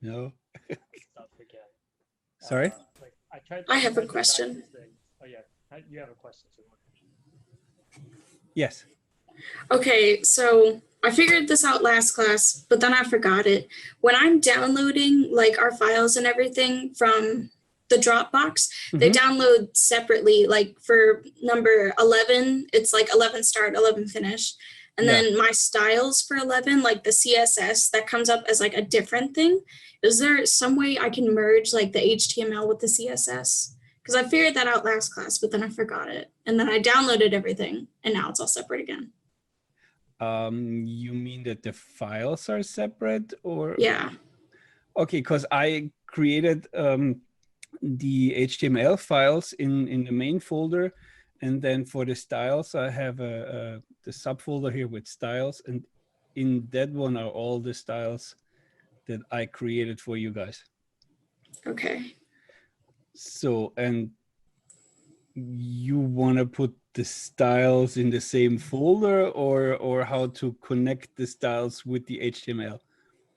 No. Stuff again. Sorry? Like I have a question. Oh yeah, you have a question. Yes. Okay, so I figured this out last class, but then I forgot it. When I'm downloading like our files and everything from the Dropbox, they download separately. Like for number 11, it's like 11 start, 11 finish. And then my styles for 11, like the CSS, that comes up as like a different thing. Is there some way I can merge like the HTML with the CSS? Because I figured that out last class, but then I forgot it. And then I downloaded everything, and now it's all separate again. You mean that the files are separate, or? Yeah. Okay, because I created the HTML files in the main folder, and then for the styles, I have the subfolder here with styles, and in that one are all the styles that I created for you guys. Okay. So, and you want to put the styles in the same folder, or how to connect the styles with the HTML?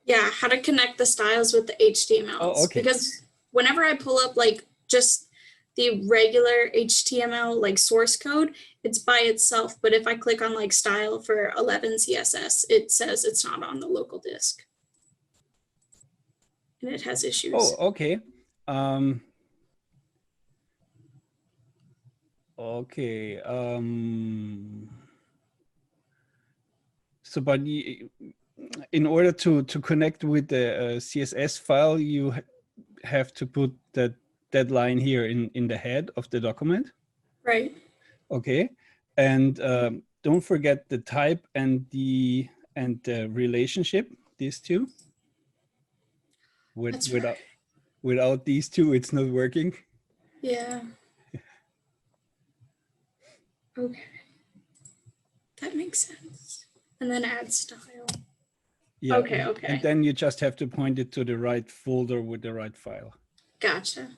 Yeah, how to connect the styles with the HTMLs. Oh, okay. Because whenever I pull up like just the regular HTML like source code, it's by itself. But if I click on like style for 11 CSS, it says it's not on the local disk. And it has issues. Oh, okay. Okay. So, but in order to connect with the CSS file, you have to put that line here in the head of the document. Right. Okay. And don't forget the type and the relationship, these two. Without these two, it's not working. Yeah. Okay. That makes sense. And then add style. Yeah. Okay, okay. And then you just have to point it to the right folder with the right file. Gotcha.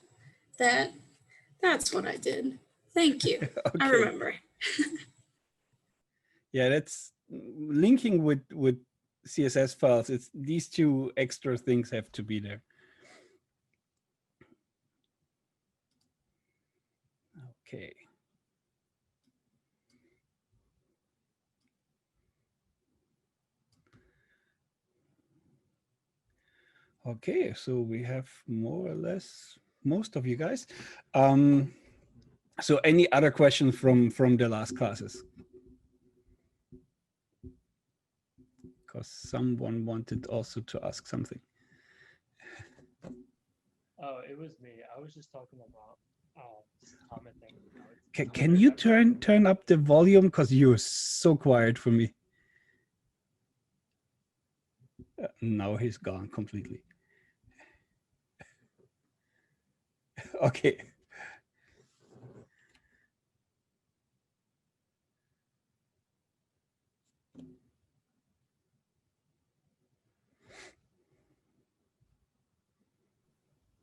That's what I did. Thank you. Okay. I remember. Yeah, that's linking with CSS files. It's these two extra things have to be there. Okay. Okay, so we have more or less most of you guys. So any other questions from the last classes? Because someone wanted also to ask something. Oh, it was me. I was just talking about just commenting. Can you turn up the volume, because you're so quiet for me? Now he's gone completely. Okay.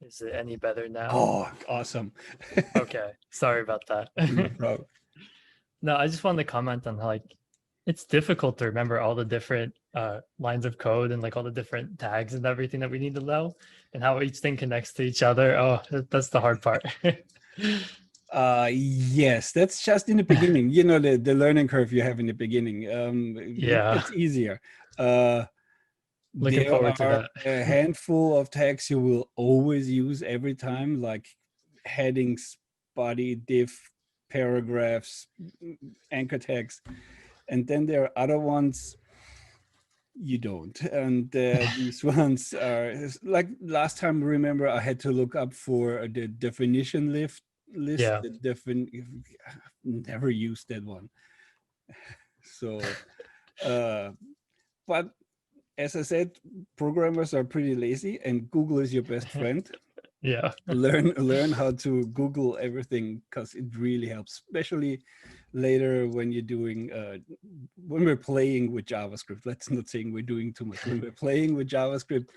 Is it any better now? Oh, awesome. Okay, sorry about that. No problem. No, I just wanted to comment on how like it's difficult to remember all the different lines of code and like all the different tags and everything that we need to know and how each thing connects to each other. Oh, that's the hard part. Yes, that's just in the beginning. You know, the learning curve you have in the beginning. Yeah. It's easier. Looking forward to that. A handful of tags you will always use every time, like headings, body, div, paragraphs, anchor tags. And then there are other ones you don't. And these ones are like last time, remember, I had to look up for the definition list. Yeah. Never used that one. So, but as I said, programmers are pretty lazy, and Google is your best friend. Yeah. Learn how to Google everything, because it really helps, especially later when you're doing when we're playing with JavaScript. Let's not say we're doing too much. When we're playing with JavaScript,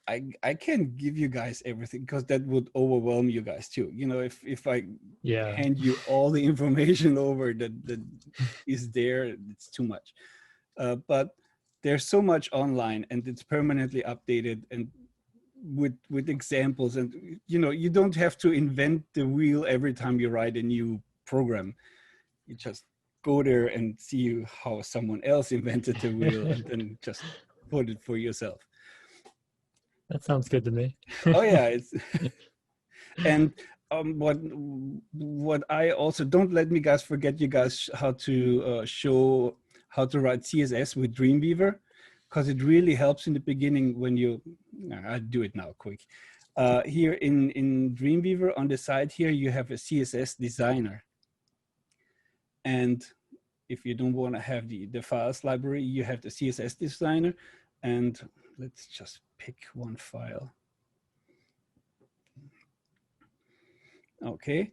I can't give you guys everything, because that would overwhelm you guys too. You know, if I hand you all the information over that is there, it's too much. But there's so much online, and it's permanently updated and with examples, and you don't have to invent the wheel every time you write a new program. You just go there and see how someone else invented the wheel and then just put it for yourself. That sounds good to me. Oh yeah, it's and what I also, don't let me guys forget you guys how to show how to write CSS with Dreamweaver, because it really helps in the beginning when you, I'll do it now quick. Here in Dreamweaver on the side here, you have a CSS designer. And if you don't want to have the files library, you have the CSS designer. And let's just pick one file. Okay,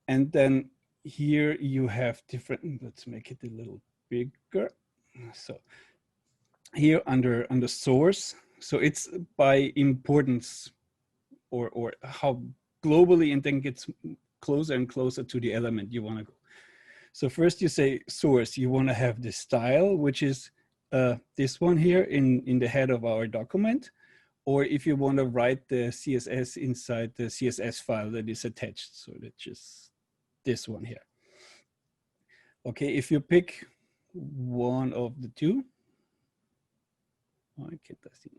and then here you have different, let's make it a little bigger. So here under source, so it's by importance or how globally, and then gets closer and closer to the element you want to go. So first you say source, you want to have the style, which is this one here in the head of our document. Or if you want to write the CSS inside the CSS file that is attached. So that's just this one here. Okay, if you pick one of the two, I can't see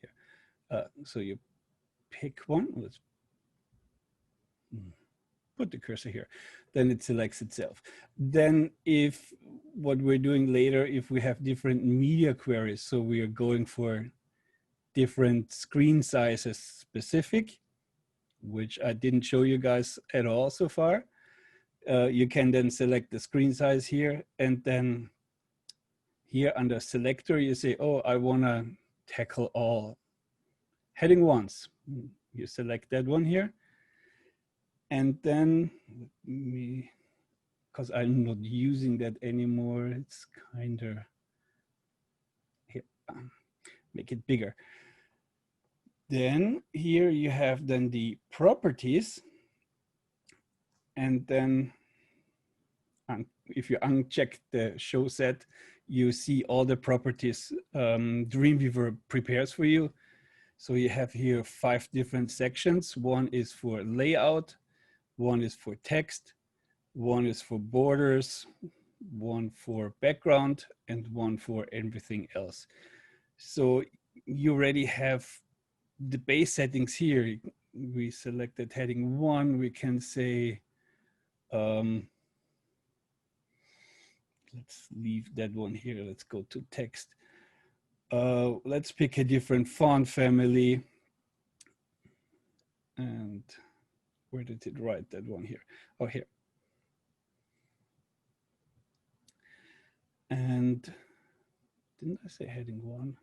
here. So you pick one. Let's put the cursor here. Then it selects itself. Then if what we're doing later, if we have different media queries, so we are going for different screen sizes specific, which I didn't show you guys at all so far. You can then select the screen size here, and then here under selector, you say, oh, I want to tackle all heading ones. You select that one here. And then, because I'm not using that anymore, it's kind of, here, make it bigger. Then here you have then the properties, and then if you uncheck the show set, you see all the properties Dreamweaver prepares for you. So you have here 5 different sections. One is for layout, one is for text, one is for borders, one for background, and one for everything else. So you already have the base settings here. We selected heading 1. We can say, let's leave that one here. Let's go to text. Let's pick a different font family. And where did it write that one here? Oh, here. And didn't I say heading 1?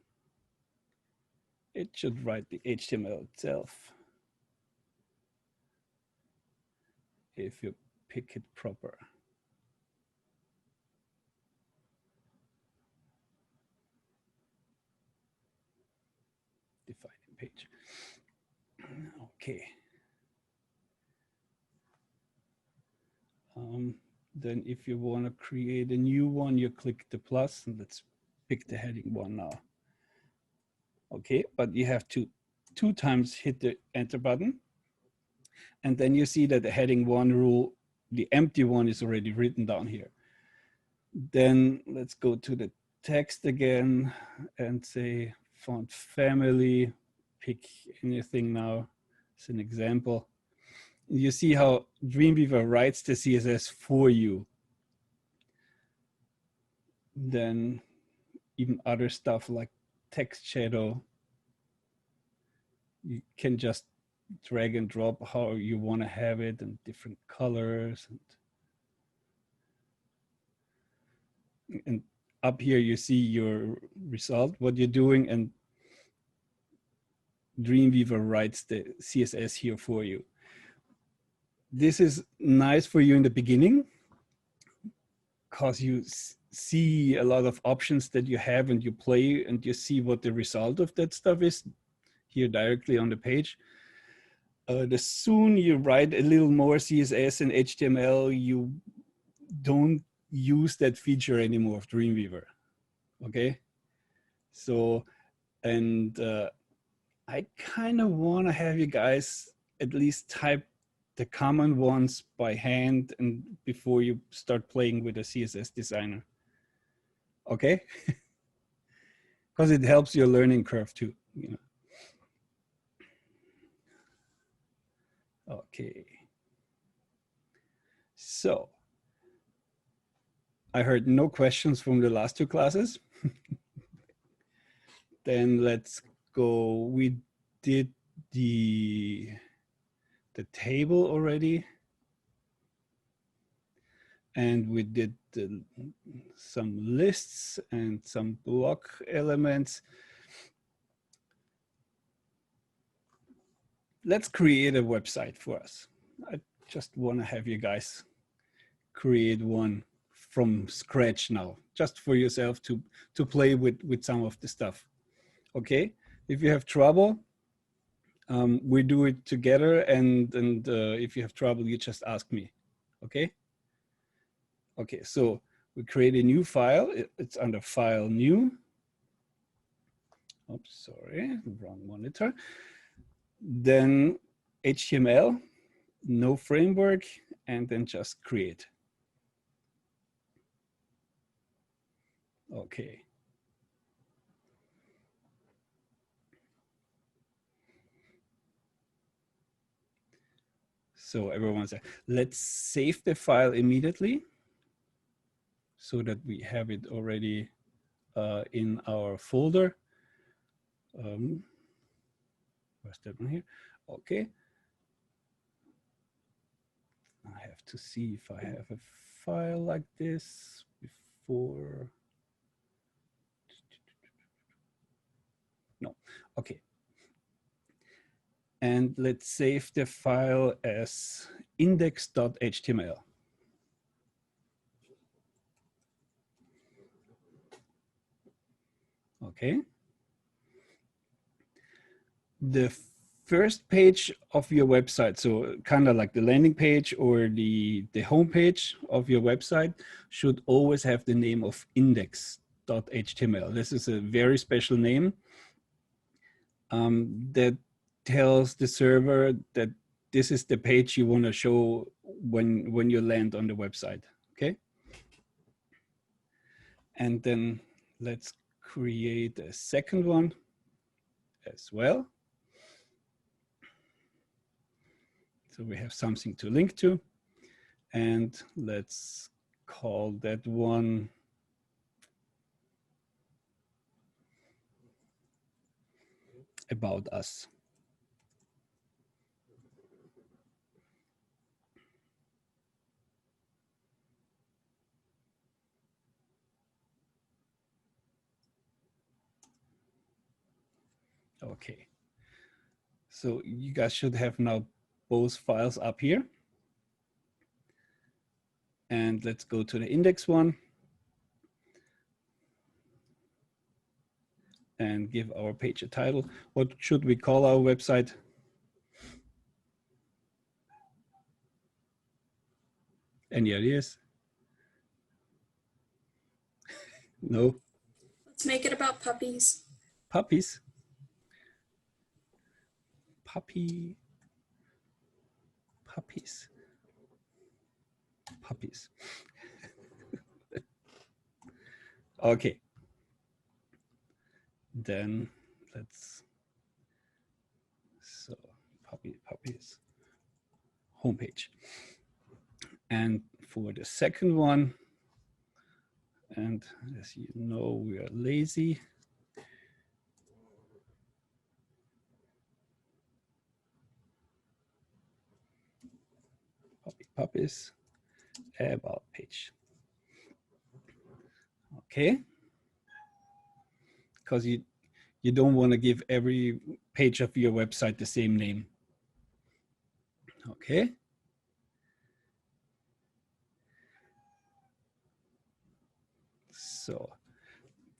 It should write the HTML itself if you pick it proper. Defining page. Okay. Then if you want to create a new one, you click the plus, and let's pick the heading 1 now. Okay, but you have to 2 times hit the enter button. And then you see that the heading 1 rule, the empty one, is already written down here. Then let's go to the text again and say font family, pick anything now as an example. You see how Dreamweaver writes the CSS for you. Then even other stuff like text shadow, you can just drag and drop how you want to have it, and different colors. And up here you see your result, what you're doing, and Dreamweaver writes the CSS here for you. This is nice for you in the beginning because you see a lot of options that you have, and you play and you see what the result of that stuff is here directly on the page. The soon you write a little more CSS and HTML, you don't use that feature anymore of Dreamweaver, okay? So, and I kind of want to have you guys at least type the common ones by hand and before you start playing with a CSS designer. Okay? Because it helps your learning curve too, you know. Okay. So I heard no questions from the last 2 classes. Then let's go. We did the table already. And we did some lists and some block elements. Let's create a website for us. I just want to have you guys create one from scratch now, just for yourself to play with some of the stuff. Okay, if you have trouble, we do it together, and if you have trouble, you just ask me. Okay. Okay, so we create a new file. It's under File, New. Oops, sorry, wrong monitor. Then HTML, no framework, and then just create. Okay. So everyone said, let's save the file immediately so that we have it already in our folder. Where's that one here? Okay. I have to see if I have a file like this before. No, okay. And let's save the file as index.html. Okay. The first page of your website, so kind of like the landing page or the home page of your website, should always have the name of index.html. This is a very special name that tells the server that this is the page you want to show when you land on the website. Okay. And then let's create a second one as well. So we have something to link to, and let's call that one About Us. Okay. So you guys should have now both files up here. And let's go to the index one and give our page a title. What should we call our website? Any ideas? No? Let's make it about puppies. Puppies? Puppies. Okay. Then let's, so puppies, homepage. And for the second one, and as you know, we are lazy. Puppies, about page. Okay. Because you don't want to give every page of your website the same name. Okay. So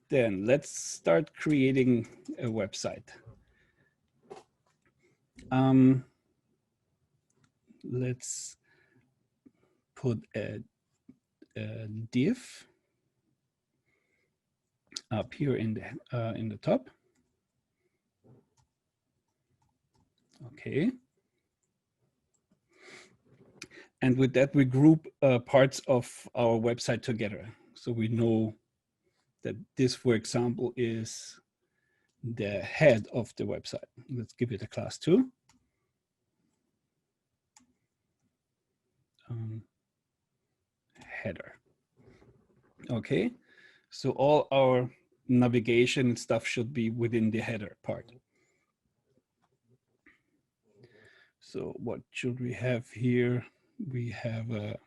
then let's start creating a website. Let's put a div up here in the top. Okay. And with that, we group parts of our website together. So we know that this, for example, is the head of the website. Let's give it a class 2. Header. Okay, so all our navigation stuff should be within the header part. So what should we have here? We have a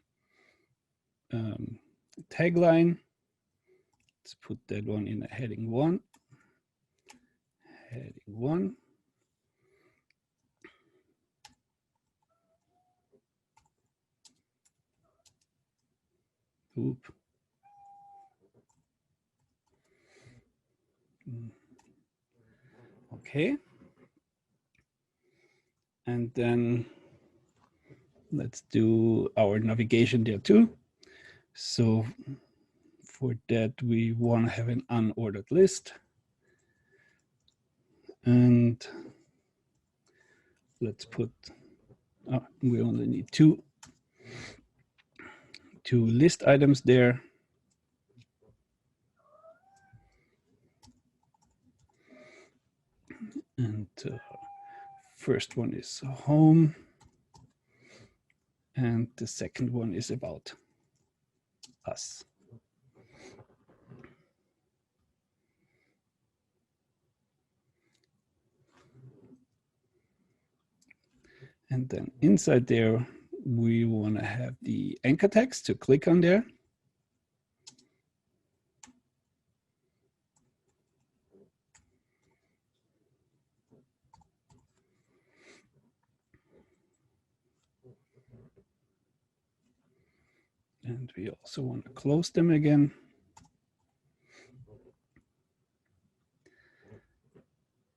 tagline. Let's put that one in a heading 1. Heading 1. Oop. Okay. And then let's do our navigation there too. So for that, we want to have an unordered list. And let's put, we only need two list items there. And first one is home. And the second one is about us. And then inside there, we want to have the anchor text to click on there. And we also want to close them again.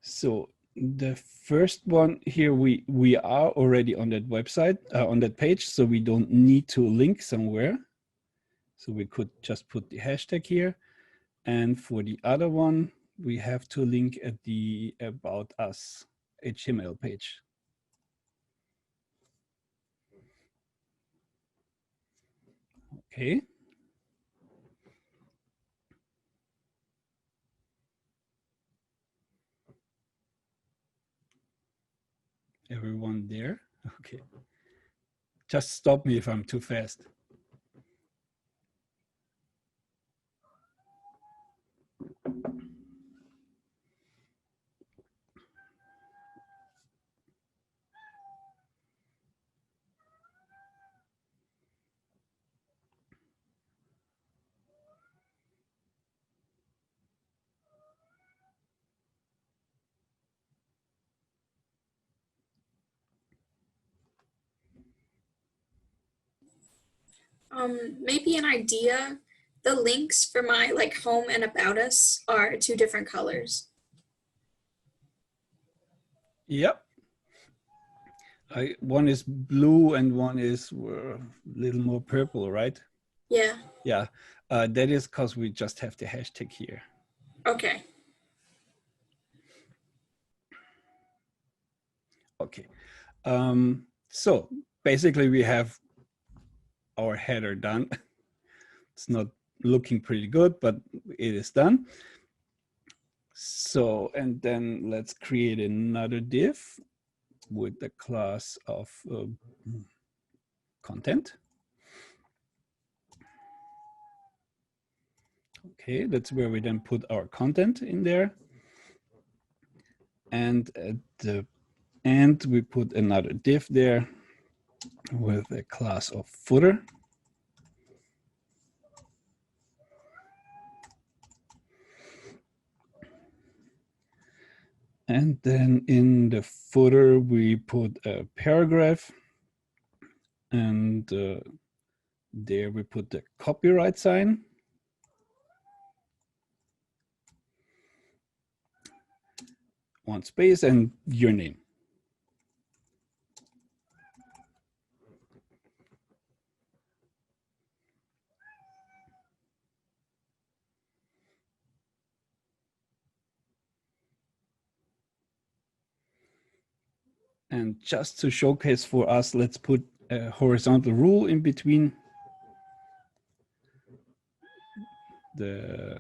So the first one here, we are already on that website, on that page, so we don't need to link somewhere. So we could just put the hashtag here. And for the other one, we have to link at the About Us HTML page. Okay. Everyone there? Okay. Just stop me if I'm too fast. Maybe an idea. The links for my like home and about us are 2 different colors. Yep. One is blue and one is a little more purple, right? Yeah. Yeah, that is because we just have the hashtag here. Okay. Okay. So basically we have our header done. It's not looking pretty good, but it is done. So, and then let's create another div with the class of content. Okay, that's where we then put our content in there. And at the end, we put another div there with a class of footer. And then in the footer, we put a paragraph. And there we put the copyright sign. One space and your name. And just to showcase for us, let's put a horizontal rule in between the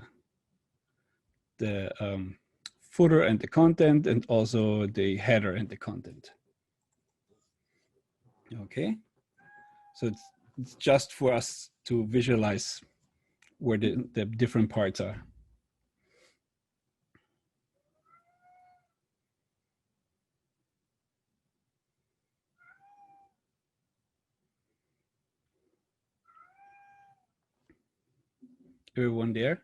footer and the content, and also the header and the content. Okay, so it's just for us to visualize where the different parts are. Everyone there?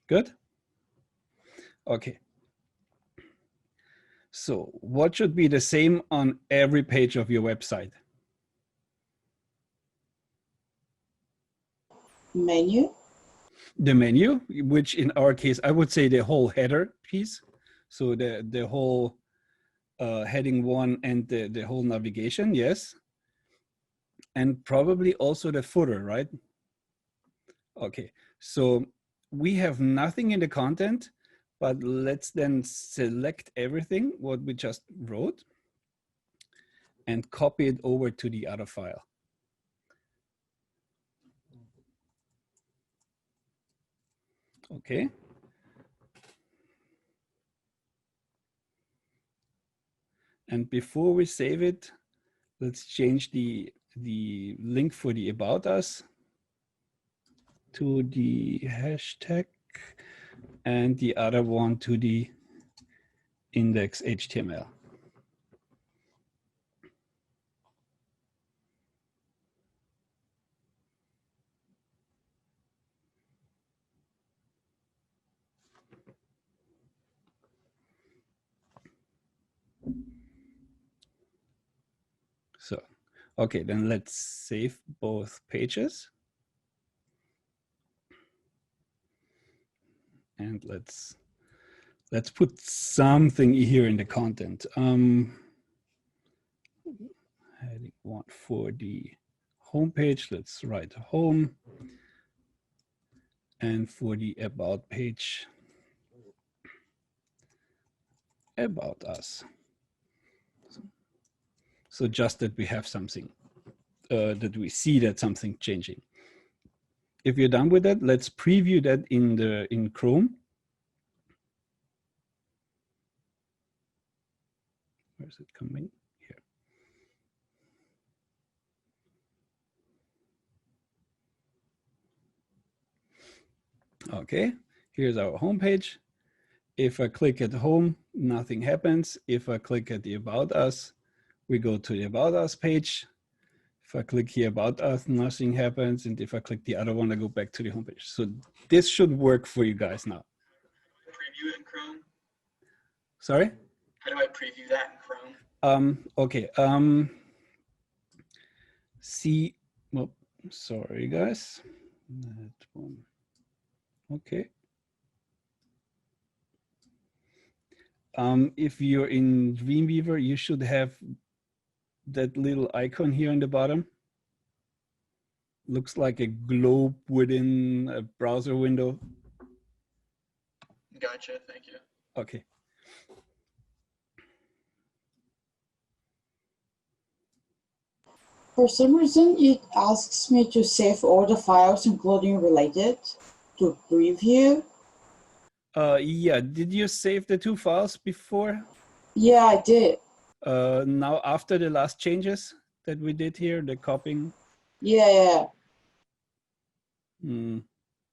Good? Okay. So what should be the same on every page of your website? Menu. The menu, which in our case, I would say the whole header piece. So the whole heading 1 and the whole navigation, yes. And probably also the footer, right? Okay, so we have nothing in the content, but let's then select everything, what we just wrote, and copy it over to the other file. Okay. And before we save it, let's change the link for the About Us to the hashtag, and the other one to the index HTML. So, okay, then let's save both pages. And let's put something here in the content. Heading 1 for the home page, let's write home. And for the about page, about us. So just that we have something, that we see that something changing. If you're done with that, let's preview that in Chrome. Where's it coming? Here. Okay, here's our home page. If I click at home, nothing happens. If I click at the About Us, we go to the About Us page. If I click here About Us, nothing happens. And if I click the other one, I go back to the home page. So this should work for you guys now. Preview it in Chrome. Sorry? How do I preview that in Chrome? Okay. See, well, sorry guys. That one. Okay. If you're in Dreamweaver, you should have that little icon here on the bottom. Looks like a globe within a browser window. Gotcha, thank you. Okay. For some reason, it asks me to save all the files, including related, to preview. Yeah, did you save the 2 files before? Yeah, I did. Now after the last changes that we did here, the copying? Yeah.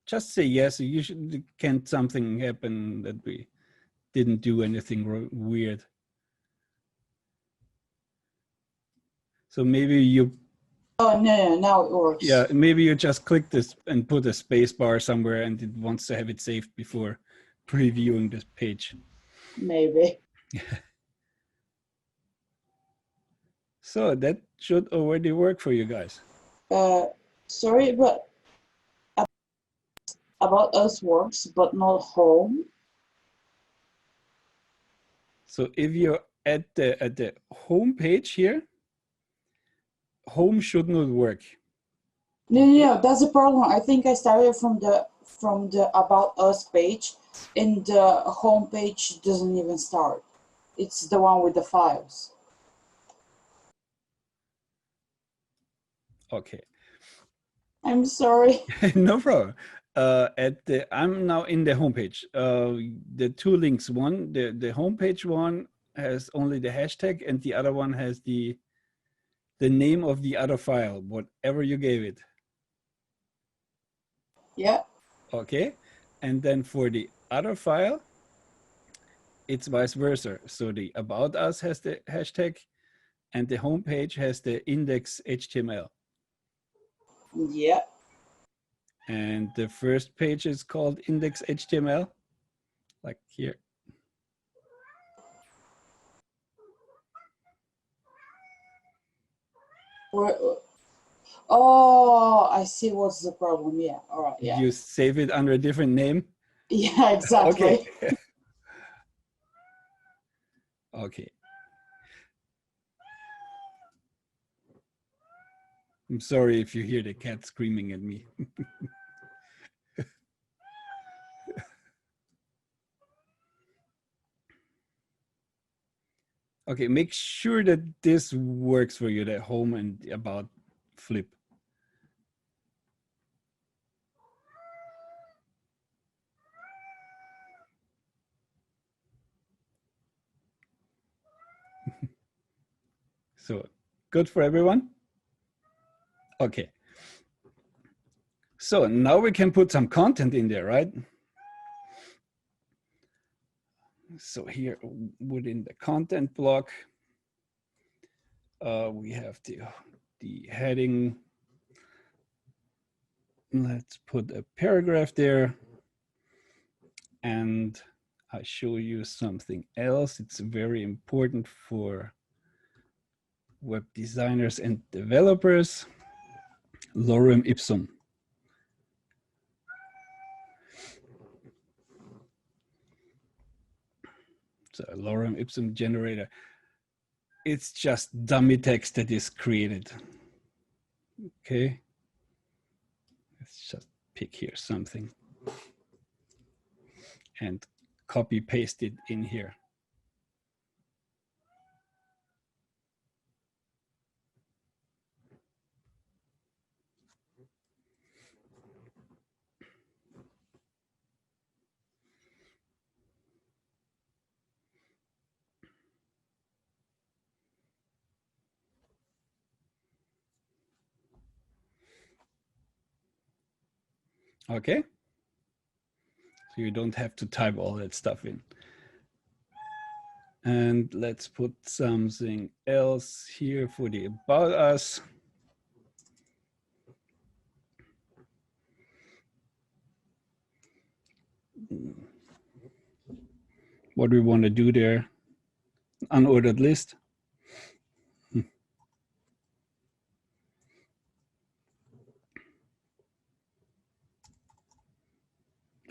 Just say yes. Usually can't something happen that we didn't do anything weird. So maybe you... Oh, no, now it works. Yeah, maybe you just click this and put a space bar somewhere and it wants to have it saved before previewing this page. Maybe. So that should already work for you guys. Sorry, but about us works, but not home. So if you're at the home page here, home should not work. No, that's the problem. I think I started from the About Us page, and the home page doesn't even start. It's the one with the files. Okay. I'm sorry. No problem. I'm now in the homepage. The two links, one, the homepage one has only the hashtag, and the other one has the name of the other file, whatever you gave it. Yeah. Okay. And then for the other file, it's vice versa. So the About Us has the hashtag, and the homepage has the index HTML. Yeah. And the first page is called index HTML, like here. Oh, I see what's the problem. Yeah. All right. Yeah. You save it under a different name. Yeah, exactly. Okay. Okay. I'm sorry if you hear the cat screaming at me. Okay, make sure that this works for you, the home and about flip. So good for everyone? Okay. So now we can put some content in there, right? So here within the content block, we have the heading. Let's put a paragraph there. And I show you something else. It's very important for web designers and developers. Lorem ipsum. So lorem ipsum generator. It's just dummy text that is created. Okay. Let's just pick here something and copy paste it in here. Okay. So you don't have to type all that stuff in. And let's put something else here for the About Us. What we want to do there, unordered list.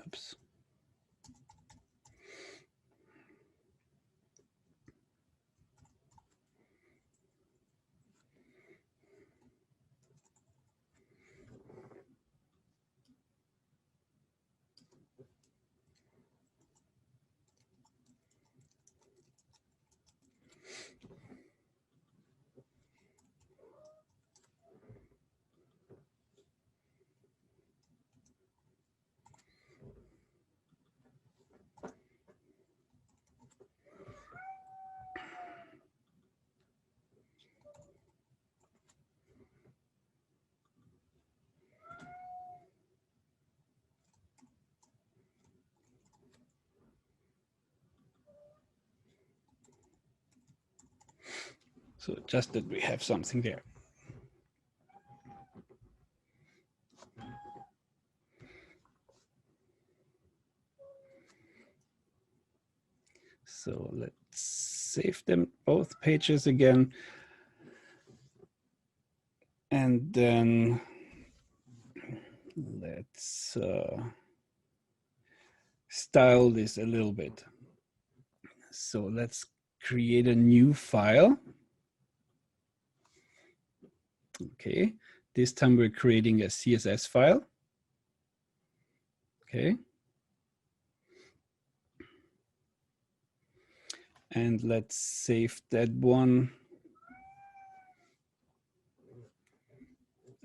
Oops. So just that we have something there. So let's save them both pages again. And then let's style this a little bit. So let's create a new file. Okay, this time we're creating a CSS file. Okay. And let's save that one.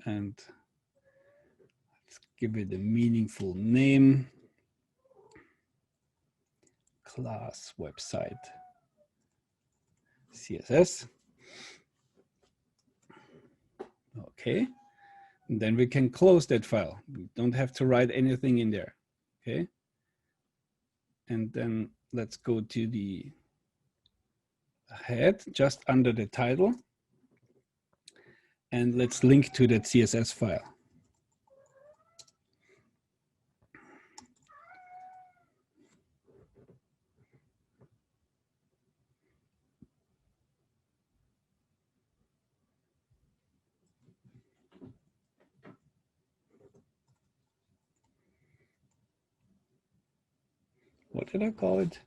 And let's give it a meaningful name. Class website CSS. Okay. And then we can close that file. We don't have to write anything in there. Okay. And then let's go to the head just under the title. And let's link to that CSS file. What did I call it?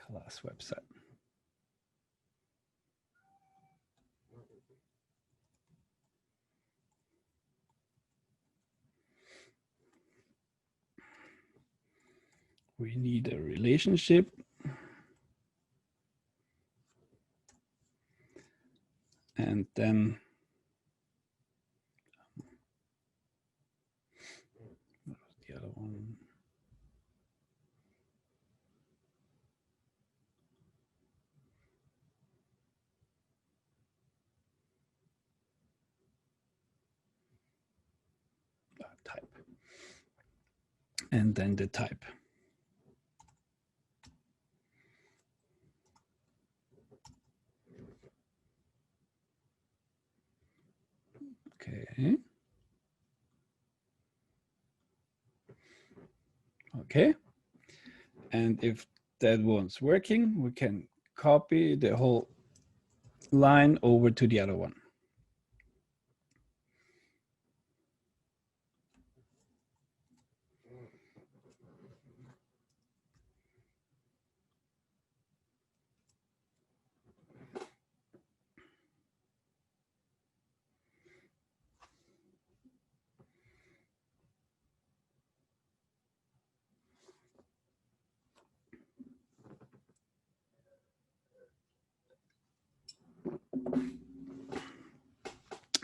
Class website. We need a relationship. And then the other one. Type. And then the type. Okay. Okay. And if that one's working, we can copy the whole line over to the other one.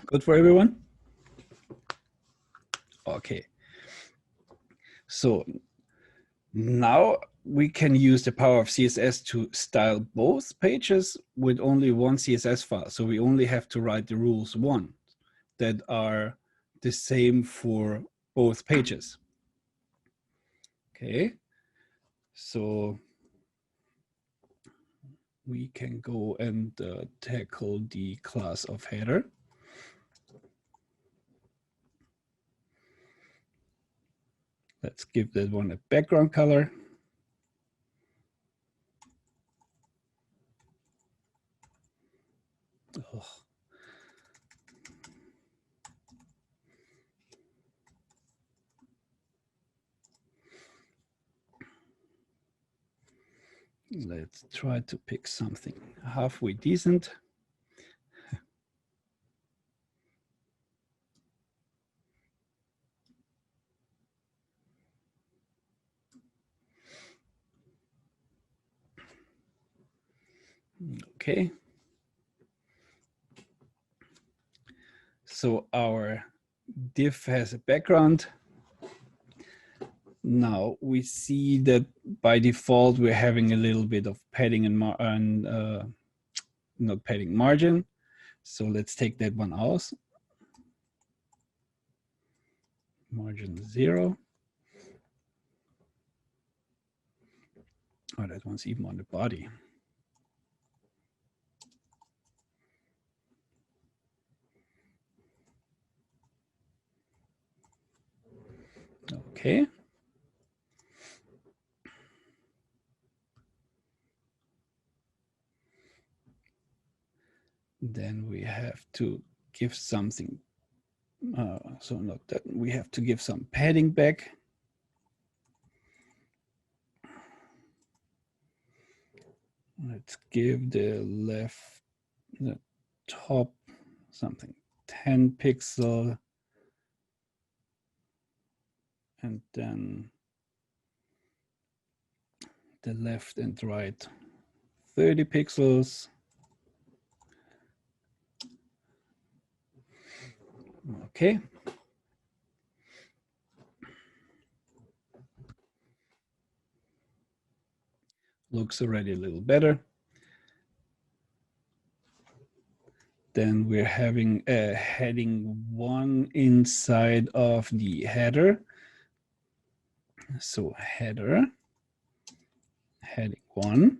Good for everyone? Okay. So now we can use the power of CSS to style both pages with only one CSS file. So we only have to write the rules once that are the same for both pages. Okay. So we can go and tackle the class of header. Let's give that one a background color. Oh. Let's try to pick something halfway decent. Okay. So our div has a background. Now we see that by default, we're having a little bit of padding and not padding, margin. So let's take that one out. Margin 0. Oh, that one's even on the body. Okay. Then we have to give something. So not that we have to give some padding back. Let's give the top something 10 pixel, and then the left and right 30 pixels. Okay. Looks already a little better. Then we're having a heading 1 inside of the header. So header, heading 1.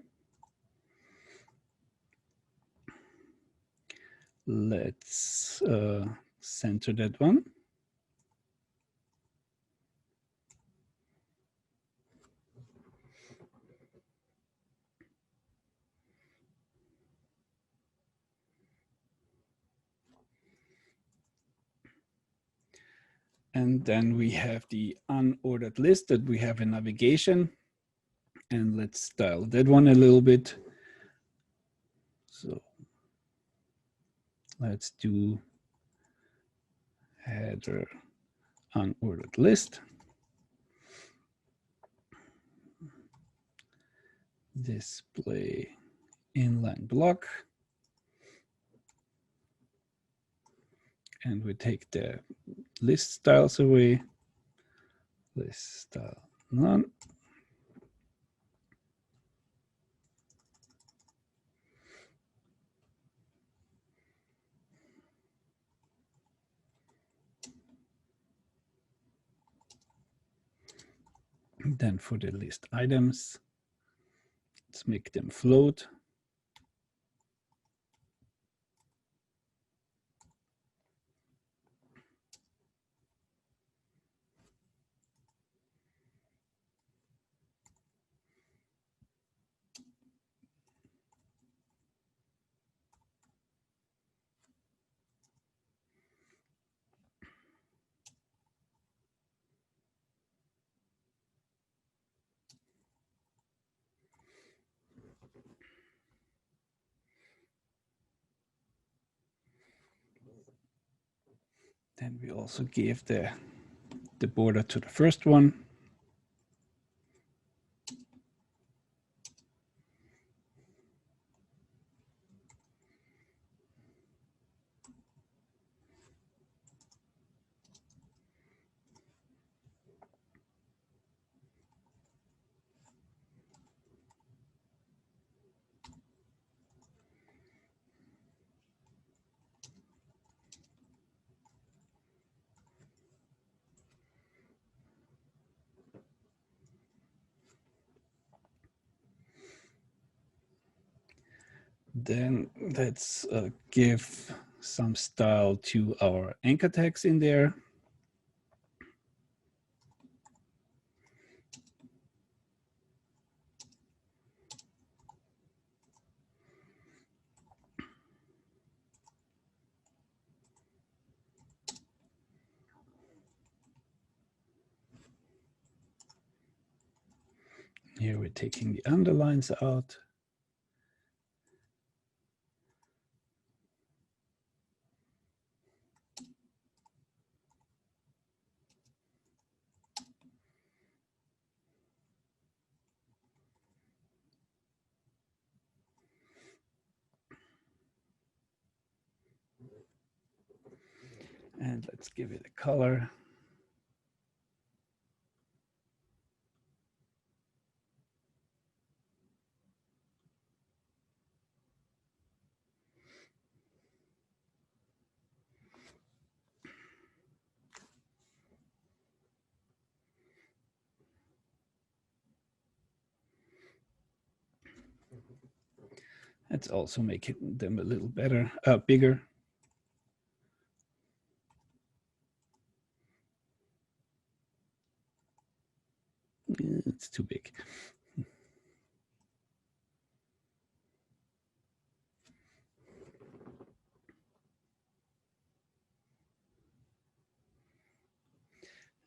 Let's center that one. And then we have the unordered list that we have in navigation. And let's style that one a little bit. So let's do header unordered list. Display inline block. And we take the list styles away. List style none. Then for the list items, let's make them float. Then we also give the border to the first one. Then let's give some style to our anchor tags in there. Here we're taking the underlines out. And let's give it a color. Let's also make them a little better, bigger. It's too big.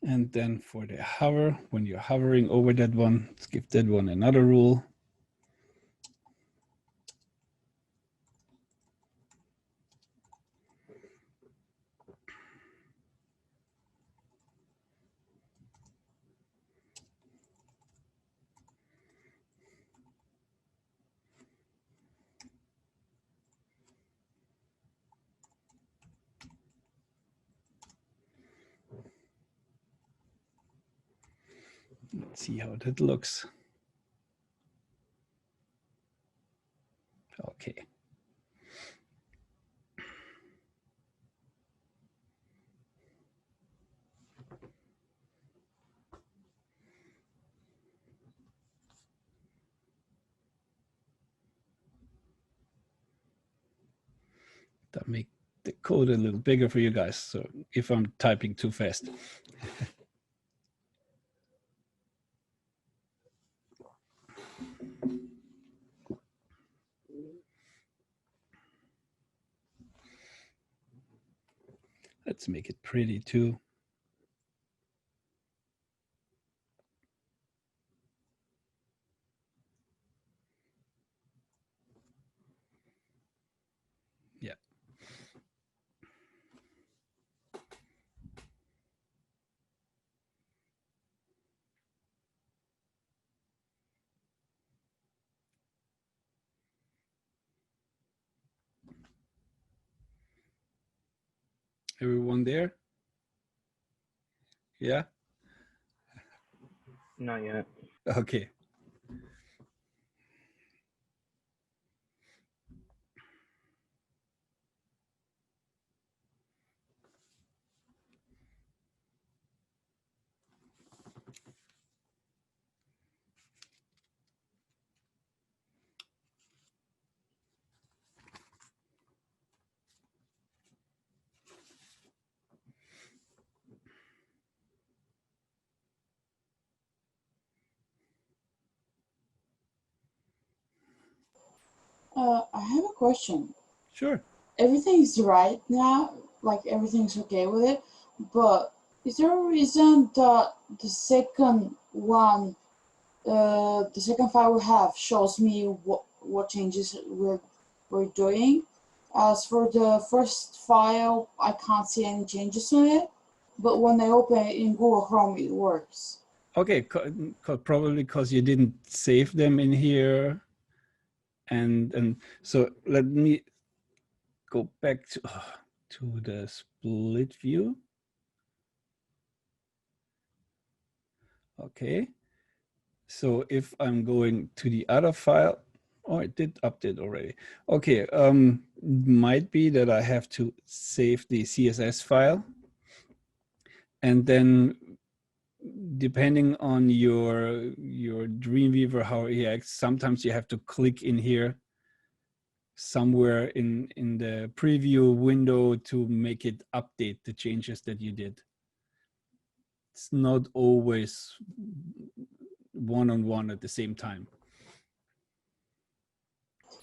And then for the hover, when you're hovering over that one, let's give that one another rule. Let's see how that looks. Okay. That make the code a little bigger for you guys. So if I'm typing too fast. Let's make it pretty too. Yeah. Everyone there? Yeah? Not yet. Okay. I have a question. Sure. Everything's right now, like everything's okay with it, but is there a reason that the second one, the second file we have shows me what changes we're doing? As for the first file, I can't see any changes in it, but when I open it in Google Chrome, it works. Okay, probably because you didn't save them in here. And so let me go back to the split view. Okay. So if I'm going to the other file, oh, it did update already. Okay, might be that I have to save the CSS file. And then depending on your Dreamweaver, how it acts, sometimes you have to click in here somewhere in the preview window to make it update the changes that you did. It's not always one-on-one at the same time.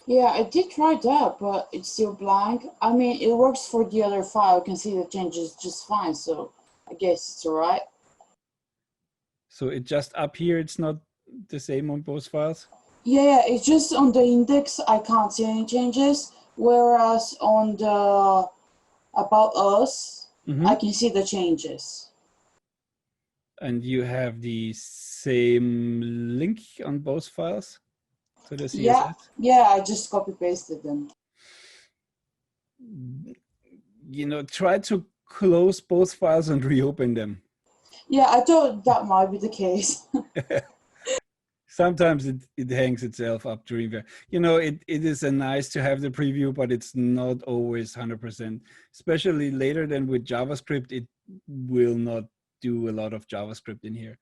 Yeah, I did try that, but it's still blank. I mean, it works for the other file. You can see the changes just fine, so I guess it's all right. So it just up here, it's not the same on both files? Yeah, it's just on the index, I can't see any changes, whereas on the About Us, I can see the changes. And you have the same link on both files to the CSS? Yeah, I just copy pasted them. You know, try to close both files and reopen them. Yeah, I thought that might be the case. Sometimes it hangs itself up Dreamweaver. You know, it is a nice to have the preview, but it's not always 100%. Especially later than with JavaScript, it will not do a lot of JavaScript in here.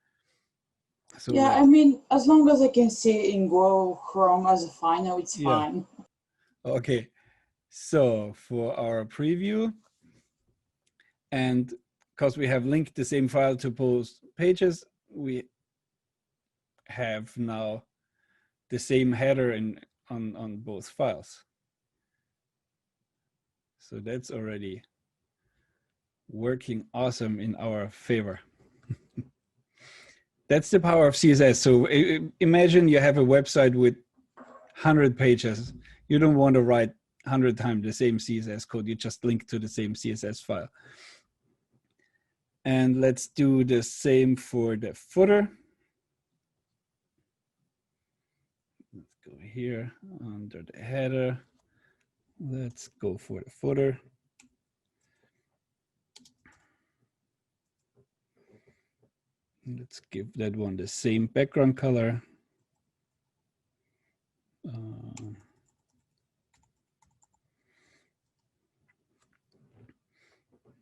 So yeah, like, I mean, as long as I can see it in Google Chrome as a final, it's fine. Okay, so for our preview, and because we have linked the same file to both pages, we have now the same header on both files. So that's already working awesome in our favor. That's the power of CSS. So imagine you have a website with 100 pages. You don't want to write 100 times the same CSS code. You just link to the same CSS file. And let's do the same for the footer. Let's go here under the header. Let's go for the footer. Let's give that one the same background color.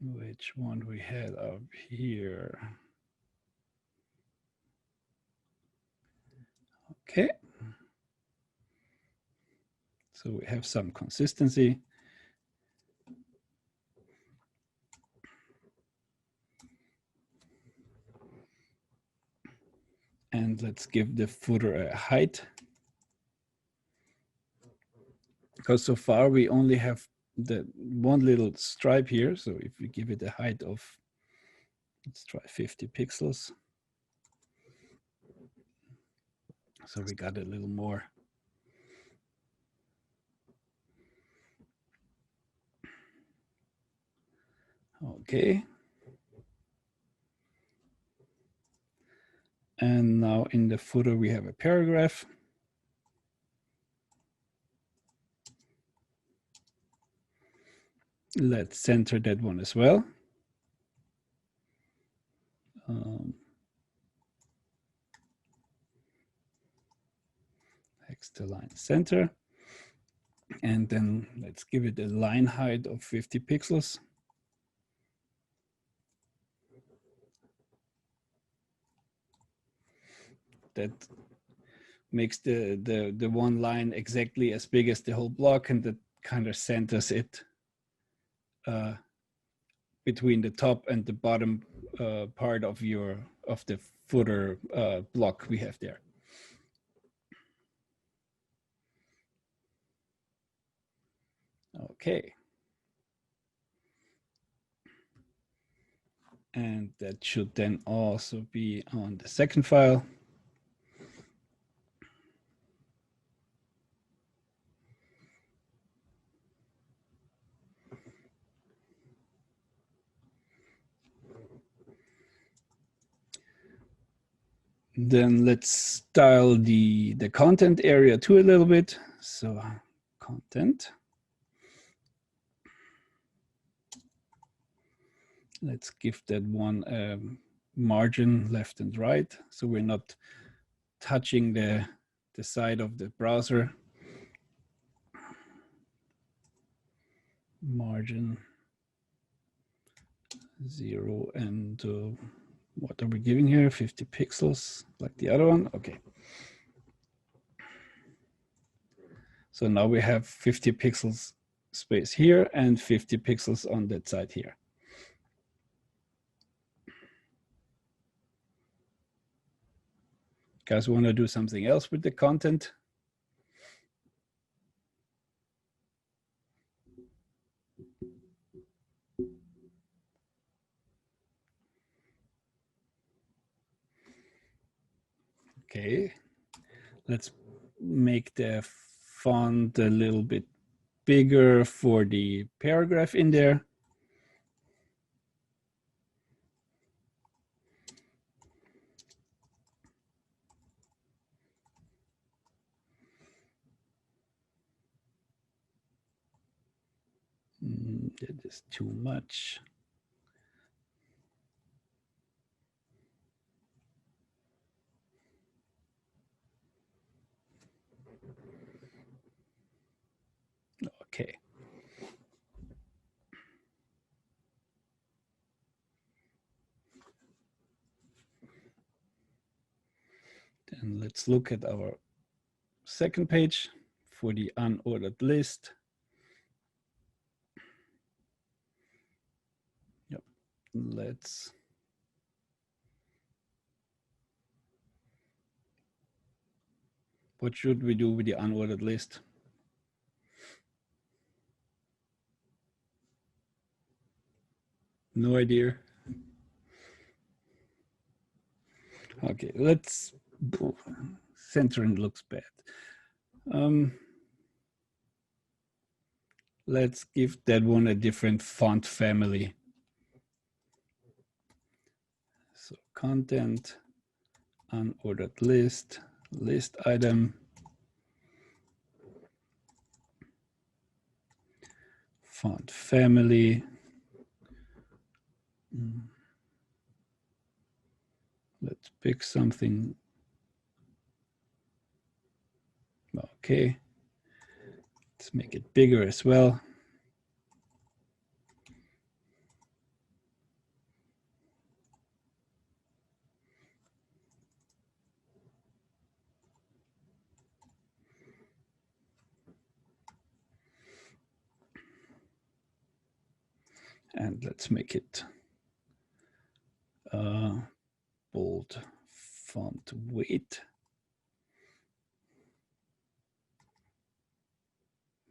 Which one we had up here? Okay. So we have some consistency. And let's give the footer a height. Because so far we only have the one little stripe here. So if we give it a height of, let's try 50 pixels. So we got a little more. Okay. And now in the footer, we have a paragraph. Let's center that one as well. Text align center. And then let's give it a line height of 50 pixels. That makes the one line exactly as big as the whole block, and that kind of centers it between the top and the bottom part of the footer block we have there. Okay. And that should then also be on the second file. Then let's style the content area too a little bit. So content. Let's give that one margin left and right. So we're not touching the side of the browser. Margin 0 and what are we giving here? 50 pixels like the other one. Okay. So now we have 50 pixels space here and 50 pixels on that side here. Guys want to do something else with the content? Okay, let's make the font a little bit bigger for the paragraph in there. That is too much. Okay. Then let's look at our second page for the unordered list. Yep. Let's what should we do with the unordered list? No idea. Okay, let's, centering looks bad. Let's give that one a different font family. So content, unordered list, list item, font family. Let's pick something. Okay. Let's make it bigger as well. And let's make it bold font weight.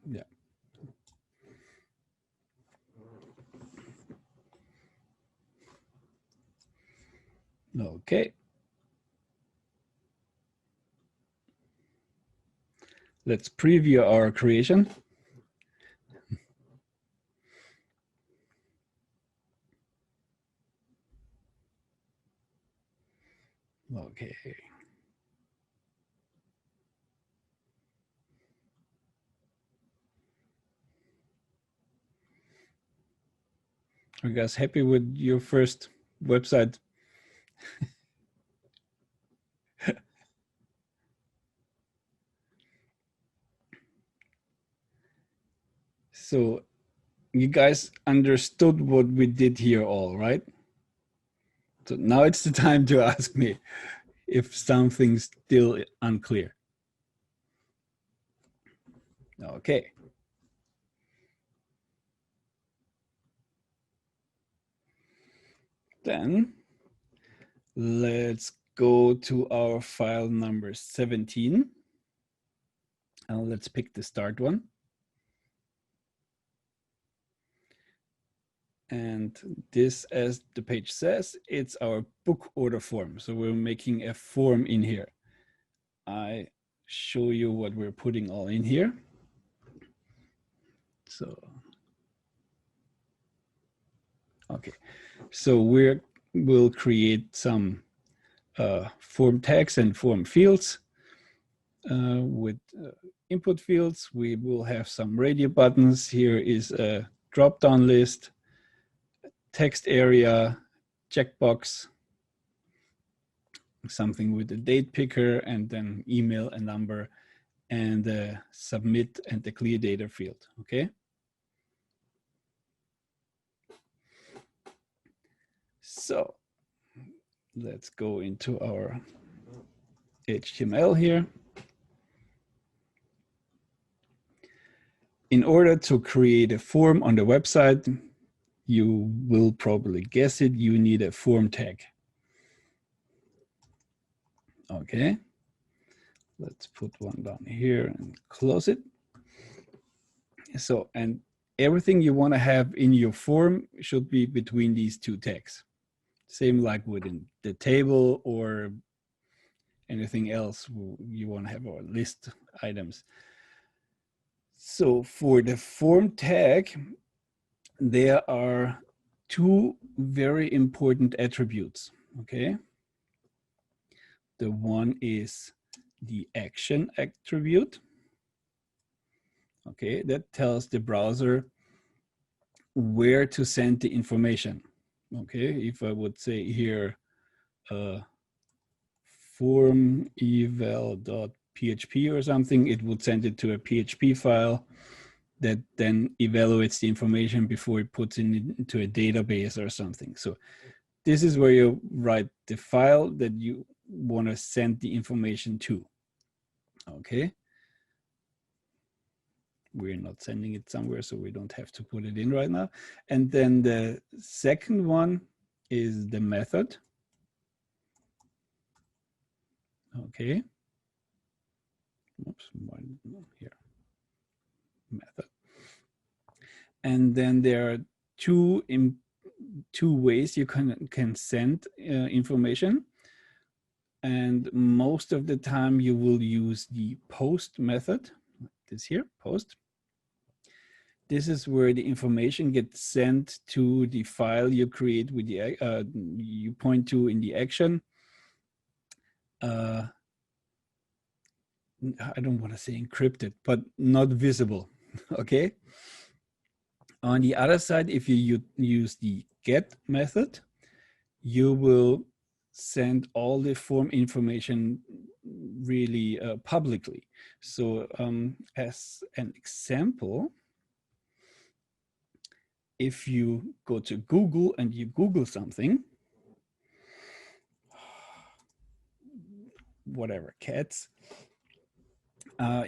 Yeah. Okay. Let's preview our creation. Okay. Are you guys happy with your first website? So you guys understood what we did here all, right? So now it's the time to ask me if something's still unclear. Okay. Then let's go to our file number 17. And let's pick the start one. And this, as the page says, it's our book order form. So we're making a form in here. I show you what we're putting all in here. So, okay. So we'll create some form tags and form fields with input fields. We will have some radio buttons. Here is a drop-down list, text area, checkbox, something with the date picker, and then email, a number, and the submit and the clear data field, okay? So let's go into our HTML here. In order to create a form on the website, you will probably guess it, you need a form tag. Okay, let's put one down here and close it. So, and everything you want to have in your form should be between these two tags. Same like within the table or anything else you want to have, or list items. So for the form tag, there are two very important attributes, okay? The one is the action attribute. Okay, that tells the browser where to send the information. Okay, if I would say here, form eval.php or something, it would send it to a PHP file that then evaluates the information before it puts it into a database or something. So this is where you write the file that you want to send the information to. Okay. We're not sending it somewhere, so we don't have to put it in right now. And then the second one is the method. Okay. Oops, here. Method. And then there are two ways you can send information. And most of the time you will use the post method, this here, post. This is where the information gets sent to the file you create with the, you point to in the action. I don't want to say encrypted, but not visible, okay? On the other side, if you use the get method, you will send all the form information really publicly. So as an example, if you go to Google and you Google something, whatever, cats,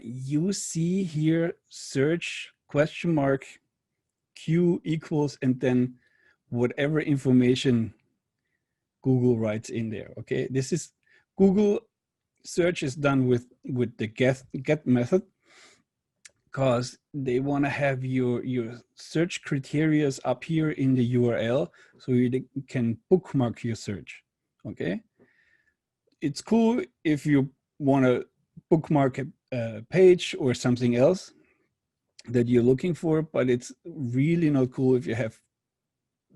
you see here search question mark Q equals and then whatever information Google writes in there. Okay, this is Google search is done with the get method because they want to have your search criteria up here in the URL so you can bookmark your search. Okay, it's cool if you want to bookmark a page or something else that you're looking for, but it's really not cool if you have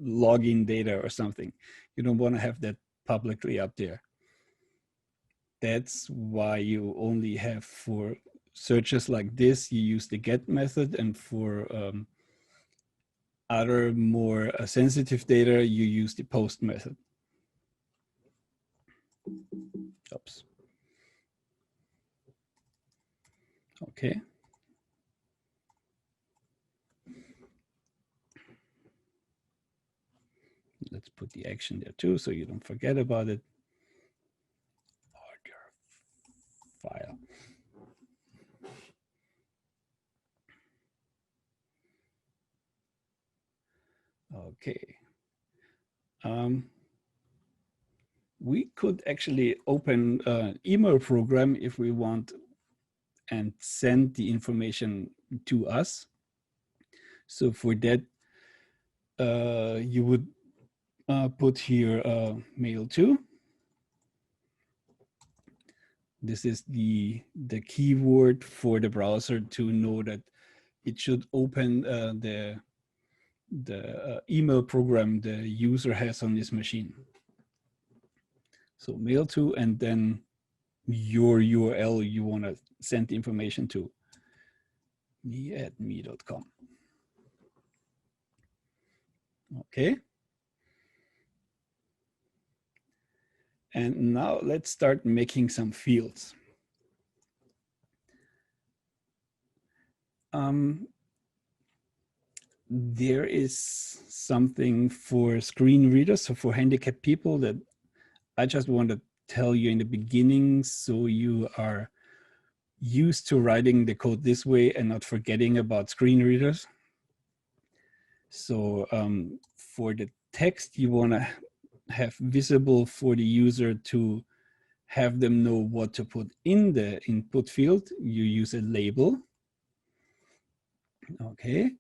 login data or something. You don't want to have that publicly up there. That's why you only have for searches like this, you use the get method, and for other more sensitive data, you use the post method. Oops. Okay. Let's put the action there too, so you don't forget about it. Order file. Okay. We could actually open an email program if we want and send the information to us. So for that, you would put here mail to. This is the keyword for the browser to know that it should open the email program the user has on this machine. So mail to, and then your URL you want to send the information to, me@me.com. Okay. And now let's start making some fields. There is something for screen readers, so for handicapped people, that I just want to tell you in the beginning so you are used to writing the code this way and not forgetting about screen readers. So for the text, you want to have visible for the user to have them know what to put in the input field. You use a label. Okay.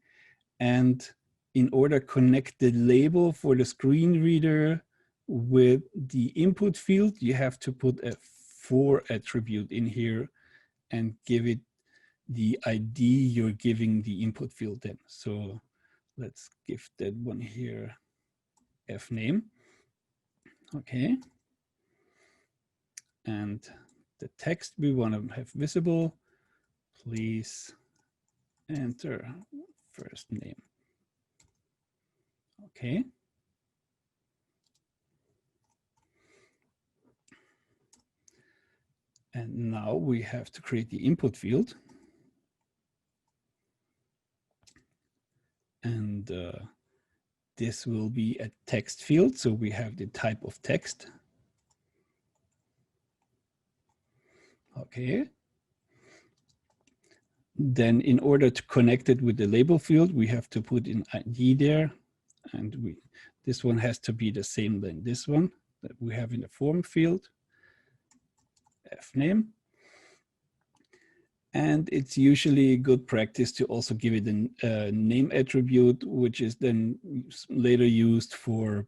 And in order to connect the label for the screen reader with the input field, you have to put a for attribute in here and give it the ID you're giving the input field then. So let's give that one here fname. Okay. And the text we want to have visible. Please enter first name. Okay. And now we have to create the input field. And this will be a text field. So we have the type of text. Okay. Then in order to connect it with the label field, we have to put in ID there. And this one has to be the same than this one that we have in the form field, fname. And it's usually good practice to also give it a name attribute, which is then later used for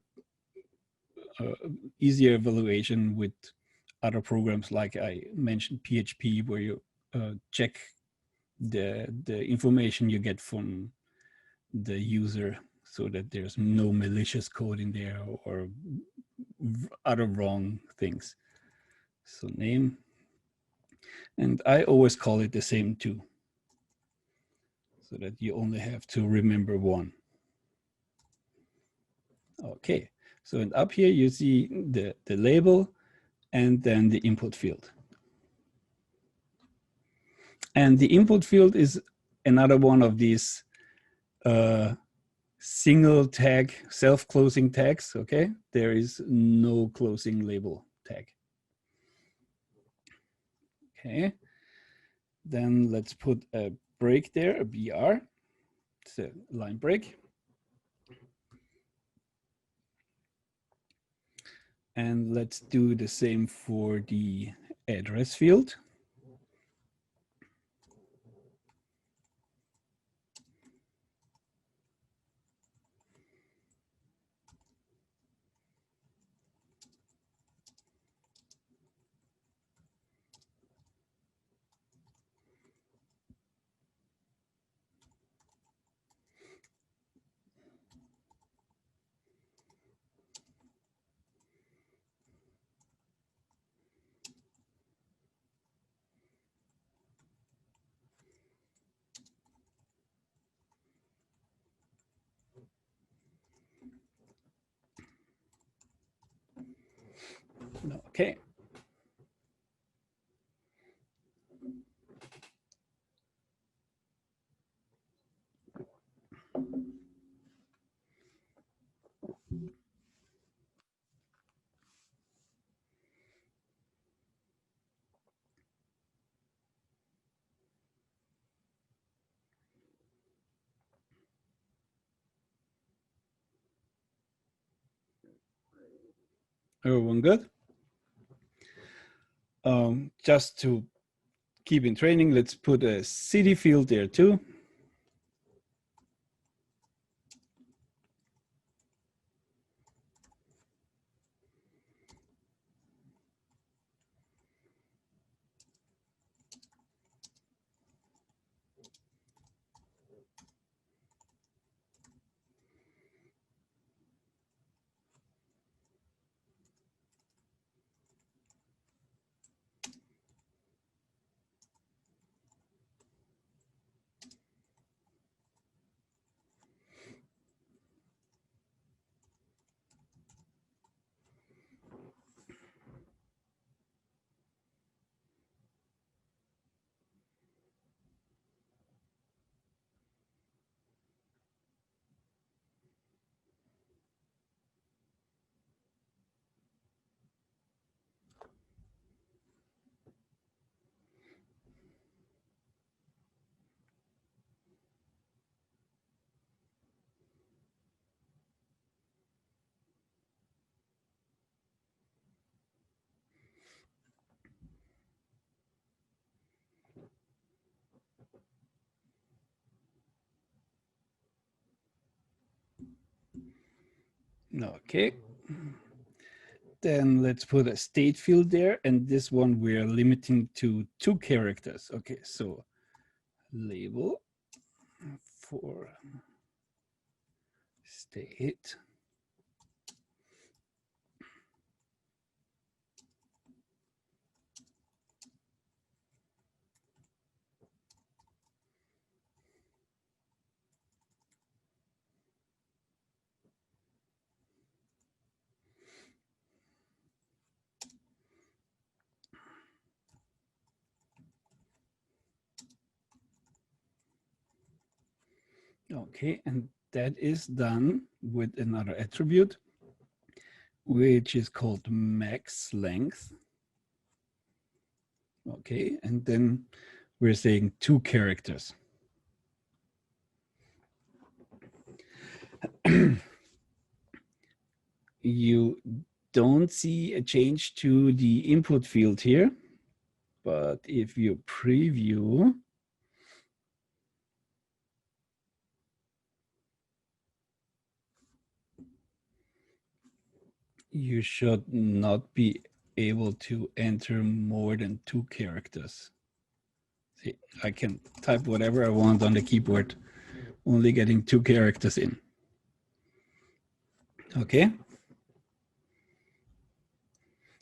easier evaluation with other programs like I mentioned PHP, where you check the information you get from the user so that there's no malicious code in there or other wrong things. So name, and I always call it the same too, so that you only have to remember one. Okay, so and up here you see the label and then the input field. And the input field is another one of these single tag, self-closing tags, okay? There is no closing label tag. Okay, then let's put a break there, a BR, it's a line break. And let's do the same for the address field. Okay. Everyone good? Just to keep in training, let's put a city field there too. Okay. Then let's put a state field there, and this one we're limiting to 2 characters. Okay, so label for state. Okay, and that is done with another attribute, which is called max length. Okay, and then we're saying 2 characters. You don't see a change to the input field here, but if you preview, you should not be able to enter more than 2 characters. See, I can type whatever I want on the keyboard, only getting 2 characters in. Okay.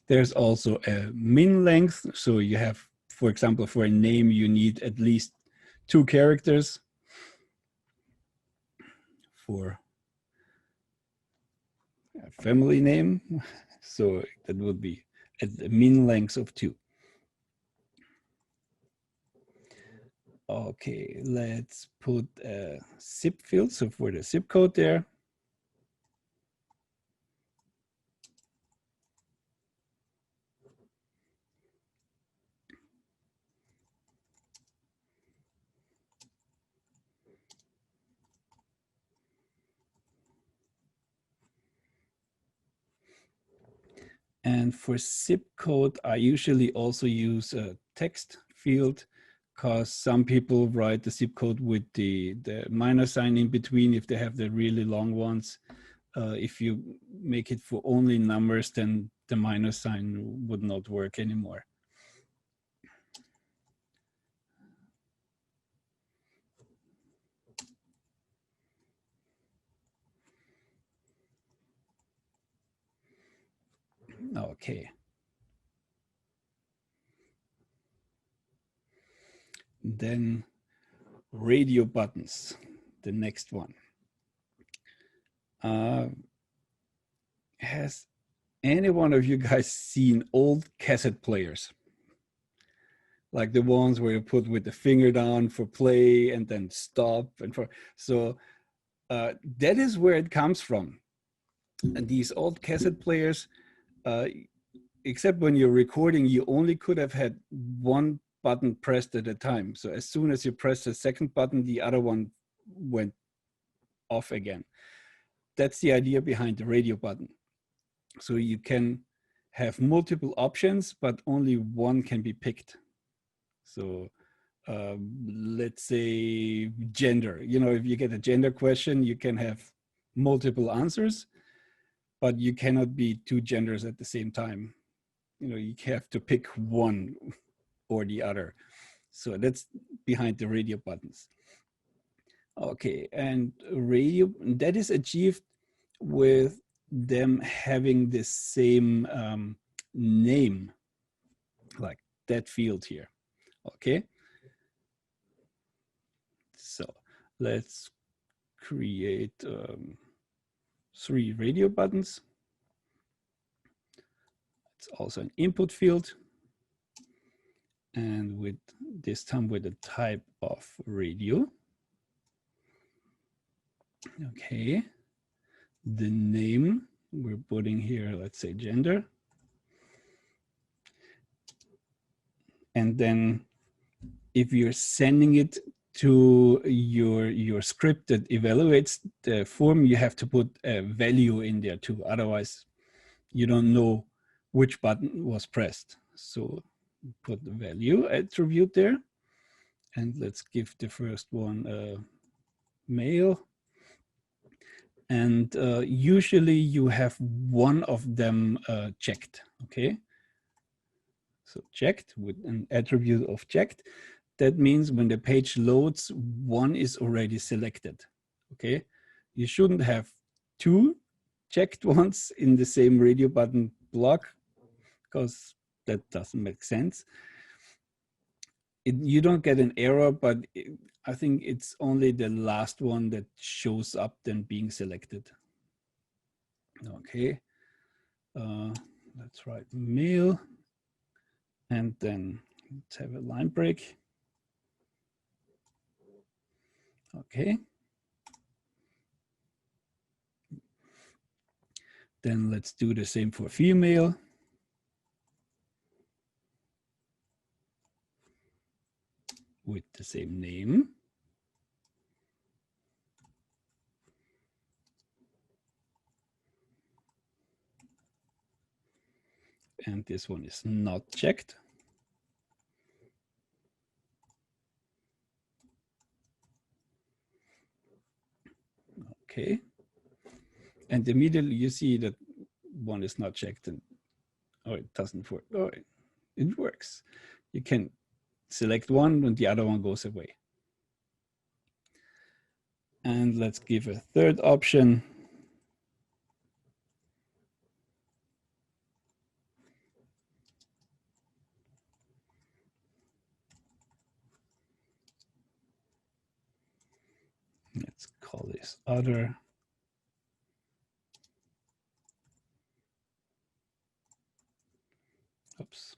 There's also a min length. So you have, for example, for a name, you need at least 2 characters. For a family name, so that would be at the min length of 2. Okay, let's put a zip field. So for the zip code there. And for zip code, I usually also use a text field, because some people write the zip code with the minus sign in between if they have the really long ones. If you make it for only numbers, then the minus sign would not work anymore. Okay. Then radio buttons, the next one. Has any one of you guys seen old cassette players? Like the ones where you put with the finger down for play and then stop and for, so that is where it comes from. And these old cassette players, except when you're recording, you only could have had one button pressed at a time. So as soon as you press the second button, the other one went off again. That's the idea behind the radio button. So you can have multiple options, but only one can be picked. So let's say gender. You know, if you get a gender question, you can have multiple answers, but you cannot be 2 genders at the same time. You know, you have to pick one or the other. So that's behind the radio buttons. Okay, and radio, that is achieved with them having the same name, like that field here. Okay, so let's create 3 radio buttons. It's also an input field, and with this time with the type of radio. Okay, the name we're putting here, let's say gender. And then if you're sending it to your script that evaluates the form, you have to put a value in there too. Otherwise, you don't know which button was pressed. So put the value attribute there. And let's give the first one a male. And usually you have one of them checked, okay? So checked with an attribute of checked. That means when the page loads, one is already selected, okay? You shouldn't have 2 checked ones in the same radio button block, because that doesn't make sense. You don't get an error, but I think it's only the last one that shows up then being selected. Okay, let's write male, and then let's have a line break. Okay. Then let's do the same for female. With the same name. And this one is not checked. Okay. And immediately you see that one is not checked. And Oh, it doesn't work. Oh, it works. You can select one and the other one goes away. And let's give a third option. Let's call this other. Oops.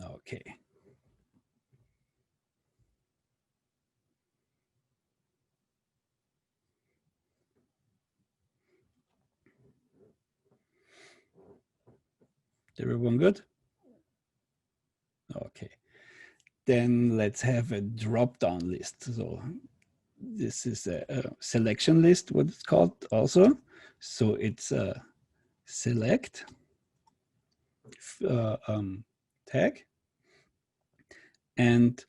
Okay. Everyone good? Okay. Then let's have a drop-down list. So this is a selection list, what it's called also. So it's a select tag. And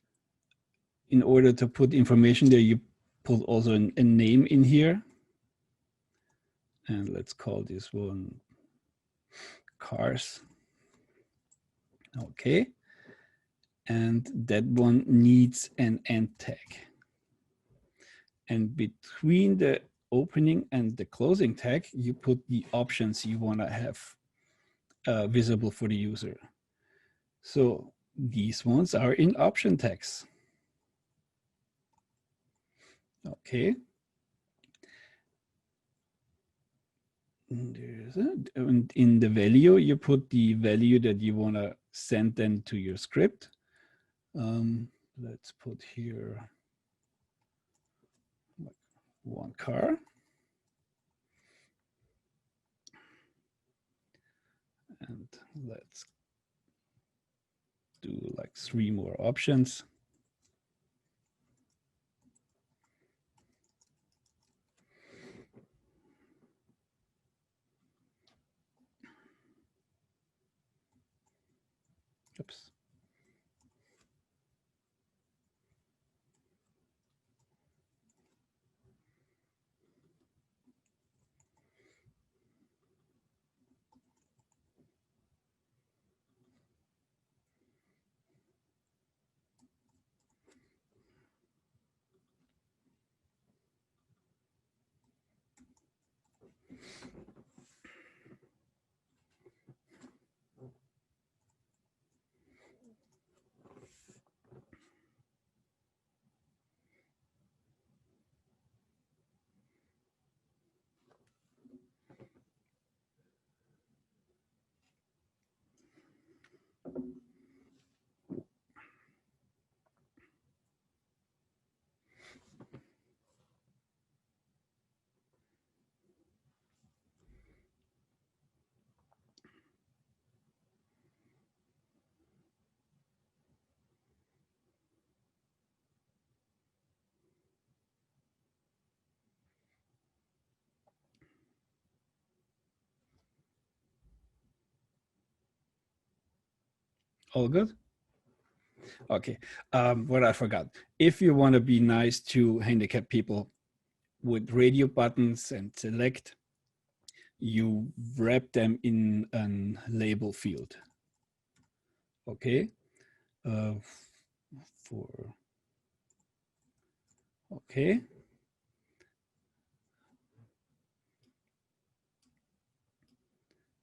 in order to put information there, you put also a name in here. And let's call this one cars. Okay. And that one needs an end tag. And between the opening and the closing tag, you put the options you want to have visible for the user. So these ones are in option tags. Okay. And in the value, you put the value that you want to send then to your script. Let's put here one car. And let's do like 3 more options. Oops. All good? Okay, what I forgot. If you want to be nice to handicapped people with radio buttons and select, you wrap them in a label field. Okay, okay.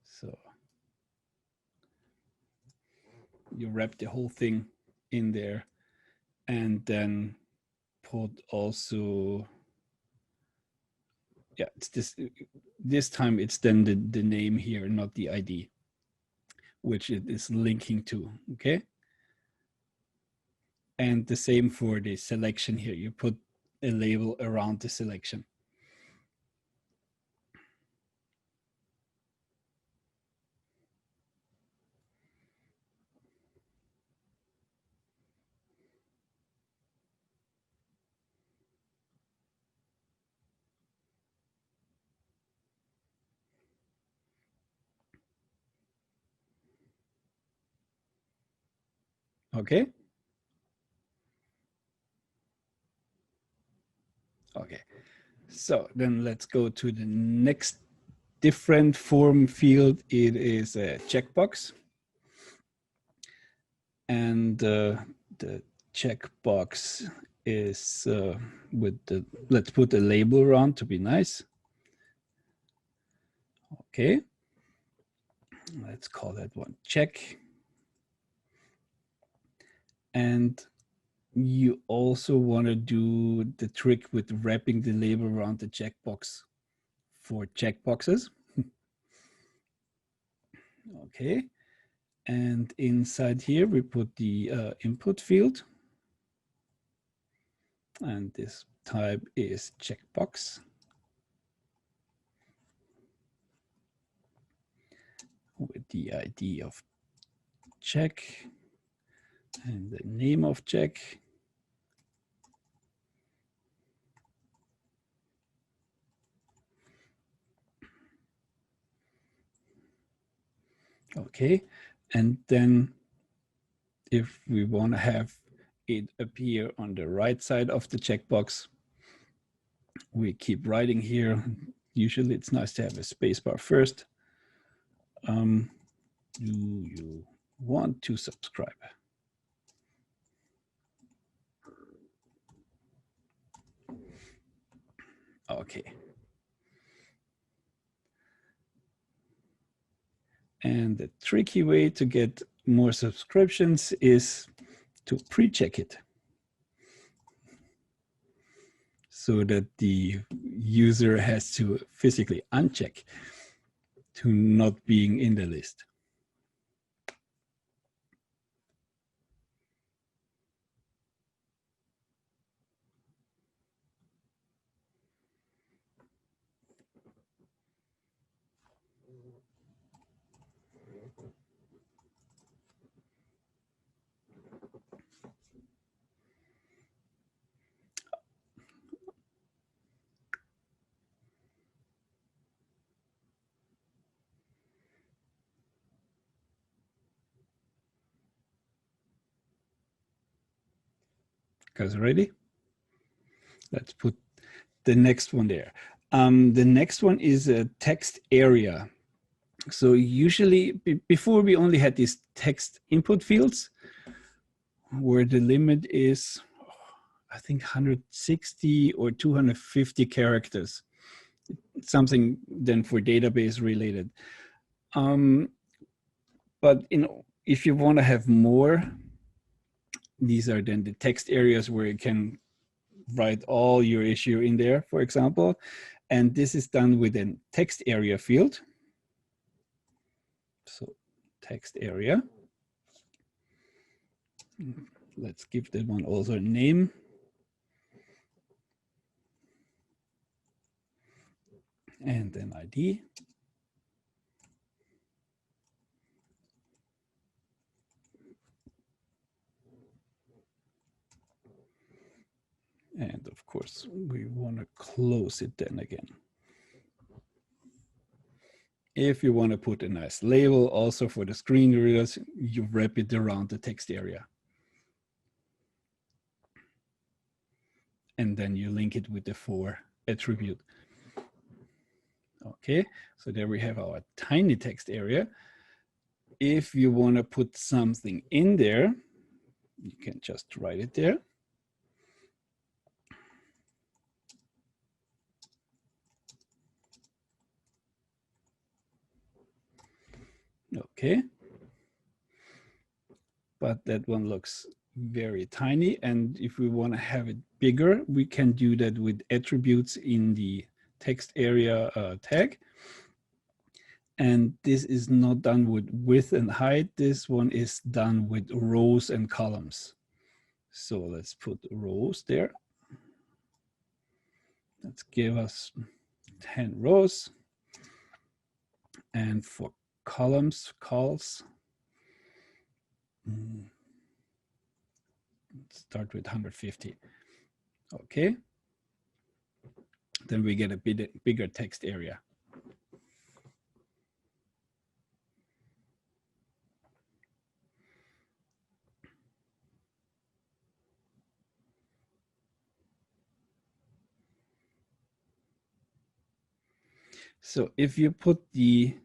So you wrap the whole thing in there and then put also, yeah, it's this time it's then the name here, not the ID, which it is linking to, okay? And the same for the selection here. You put a label around the selection. Okay. Okay. So then let's go to the next different form field. It is a checkbox. And the checkbox is with the, let's put a label around to be nice. Okay. Let's call that one check. And you also want to do the trick with wrapping the label around the checkbox for checkboxes. Okay. And inside here, we put the input field. And this type is checkbox. With the ID of check and the name of check. Okay, and then if we want to have it appear on the right side of the checkbox, we keep writing here. Usually it's nice to have a spacebar first. Do you want to subscribe? Okay. And the tricky way to get more subscriptions is to pre-check it, so that the user has to physically uncheck to not being in the list. Guys ready? Let's put the next one there. The next one is a text area. So usually before we only had these text input fields where the limit is, I think 160 or 250 characters, something then for database related. But if you want to have more, these are then the text areas where you can write all your issue in there, for example. And this is done with a text area field. So text area. Let's give that one also a name. And then ID. And of course, we want to close it then again. If you want to put a nice label also for the screen readers, you wrap it around the text area. And then you link it with the for attribute. Okay, so there we have our tiny text area. If you want to put something in there, you can just write it there. Okay, but that one looks very tiny, and if we want to have it bigger, we can do that with attributes in the text area tag. And this is not done with width and height. This one is done with rows and columns. So let's put rows there. Let's give us 10 rows. And for columns, start with 150. Okay. Then we get a bit bigger text area. So if you put the,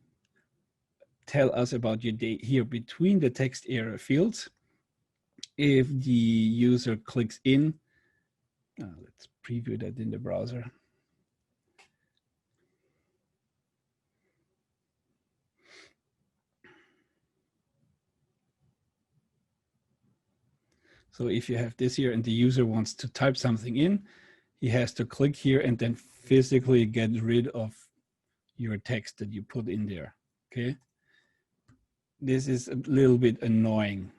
tell us about your date here between the text area fields, if the user clicks in, let's preview that in the browser. So if you have this here and the user wants to type something in, he has to click here and then physically get rid of your text that you put in there, okay? This is a little bit annoying.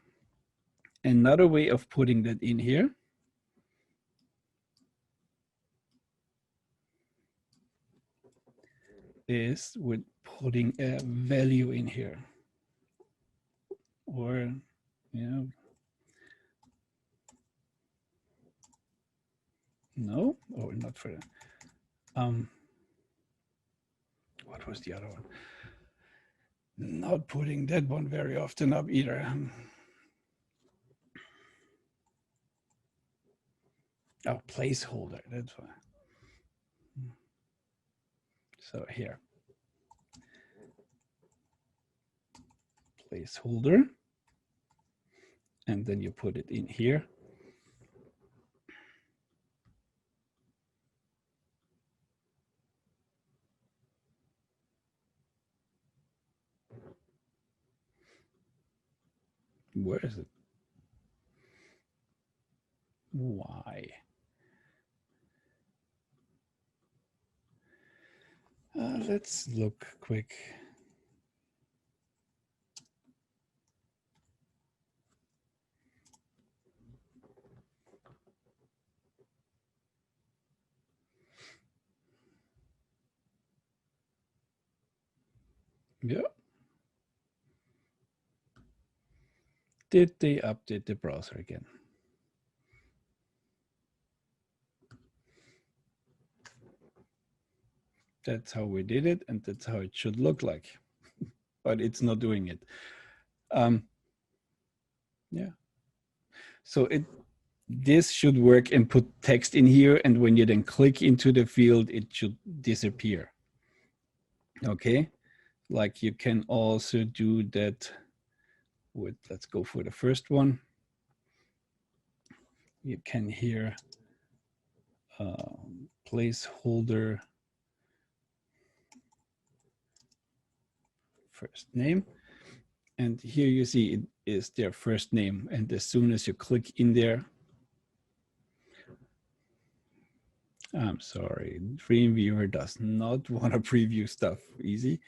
Another way of putting that in here is with putting a value in here. Or, you know, no, or not for that. What was the other one? Not putting that one very often up either. Oh, placeholder, that's why. So here, placeholder, and then you put it in here. Where is it? Why? Let's look quick. Yeah. Did they update the browser again? That's how we did it, and that's how it should look like. But it's not doing it. Yeah. So this should work and put text in here, and when you then click into the field, it should disappear. Okay. Like you can also do that with, let's go for the first one. You can here placeholder first name. And here you see it is their first name. And as soon as you click in there, I'm sorry, Dreamweaver does not want to preview stuff easy.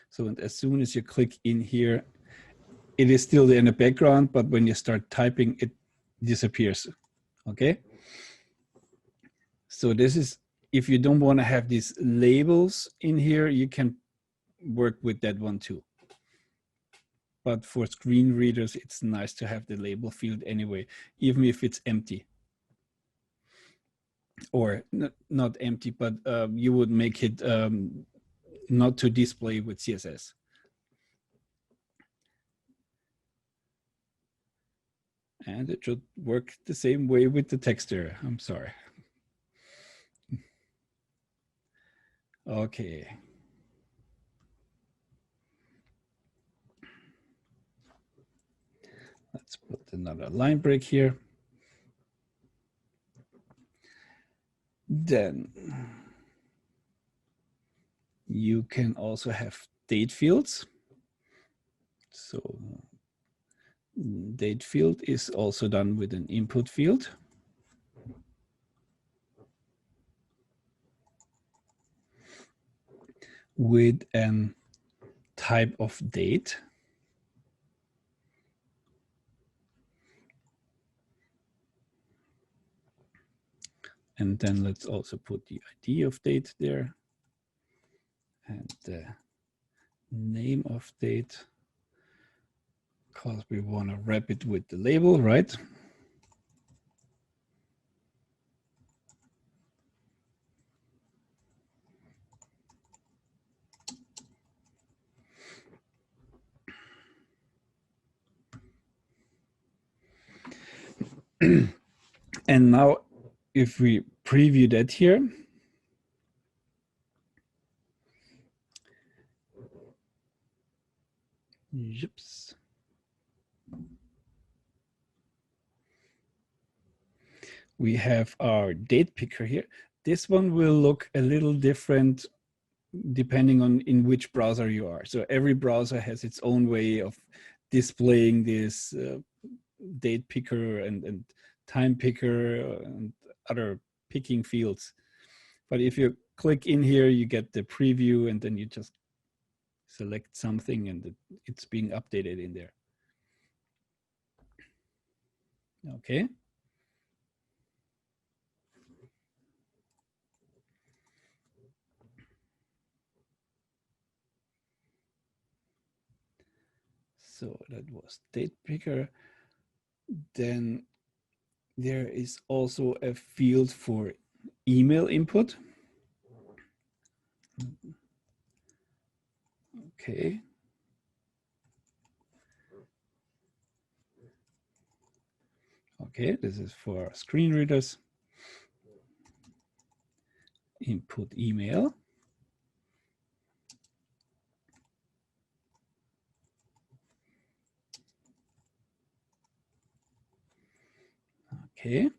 So as soon as you click in here, it is still there in the background, but when you start typing, it disappears, okay? So this is, if you don't want to have these labels in here, you can work with that one too. But for screen readers, it's nice to have the label field anyway, even if it's empty. Or not empty, but you would make it not to display with CSS. And it should work the same way with the text area. I'm sorry. Okay. Let's put another line break here. Then you can also have date fields. So date field is also done with an input field. With an type of date. And then let's also put the ID of date there and the name of date, because we want to wrap it with the label, right? And now if we preview that here, oops. We have our date picker here. This one will look a little different depending on in which browser you are. So every browser has its own way of displaying this date picker and time picker and other picking fields. But if you click in here, you get the preview, and then you just select something and it's being updated in there. Okay. So that was date picker. Then there is also a field for email input. Okay. Okay, this is for screen readers. Input email. Okay.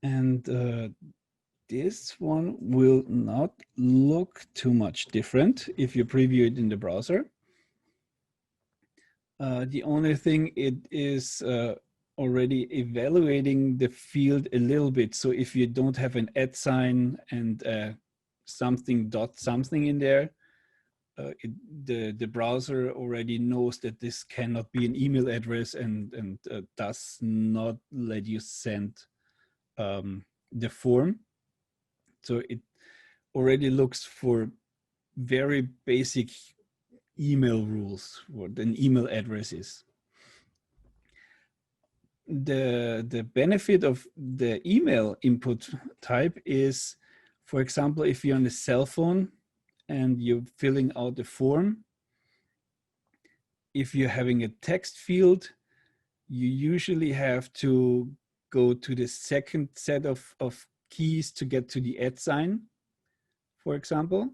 And this one will not look too much different if you preview it in the browser. The only thing it is already evaluating the field a little bit. So if you don't have an @ sign and something dot something in there, the browser already knows that this cannot be an email address and does not let you send the form. So it already looks for very basic email rules, what an email address is. The benefit of the email input type is, for example, if you're on a cell phone and you're filling out the form, if you're having a text field, you usually have to go to the second set of keys to get to the @ sign, for example.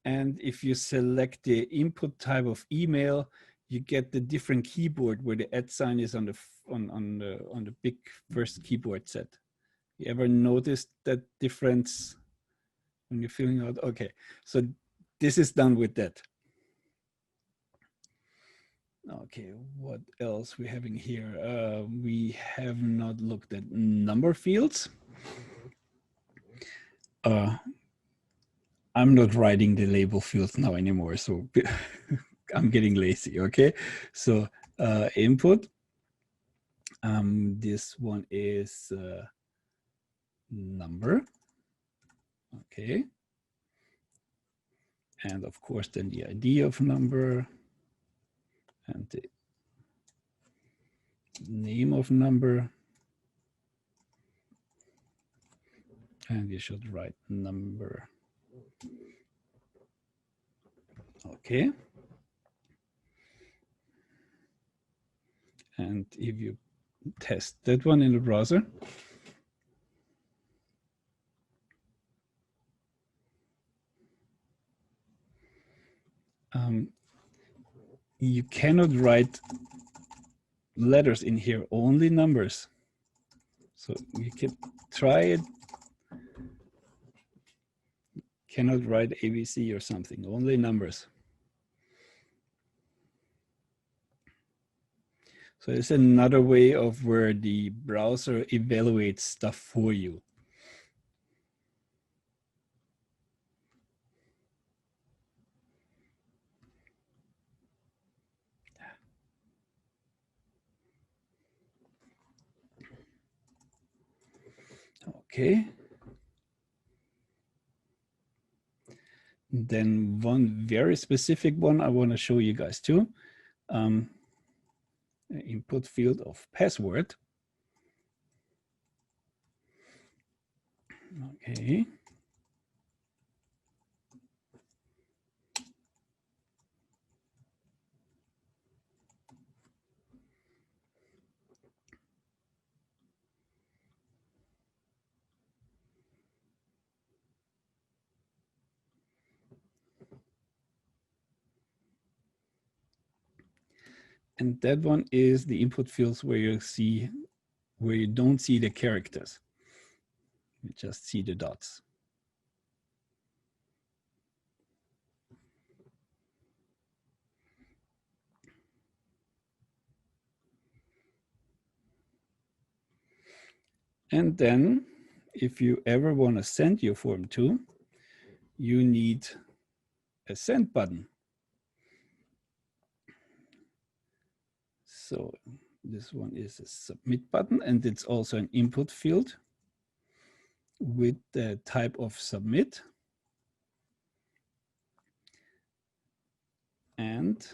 And if you select the input type of email, you get the different keyboard where the @ sign is on the big first keyboard set. You ever noticed that difference when you're filling out? Okay, so this is done with that. Okay, what else we having here? We have not looked at number fields. I'm not writing the label fields now anymore, so I'm getting lazy, okay? So input, this one is number, okay? And of course, then the ID of number and the name of number. And you should write number. Okay. And if you test that one in the browser, you cannot write letters in here, only numbers. So you can try it. Cannot write ABC or something, only numbers. So it's another way of where the browser evaluates stuff for you. Okay. Then one very specific one I want to show you guys too. Input field of password. Okay. And that one is the input fields where you don't see the characters. You just see the dots. And then if you ever want to send your form to, you need a send button. So this one is a submit button, and it's also an input field with the type of submit. And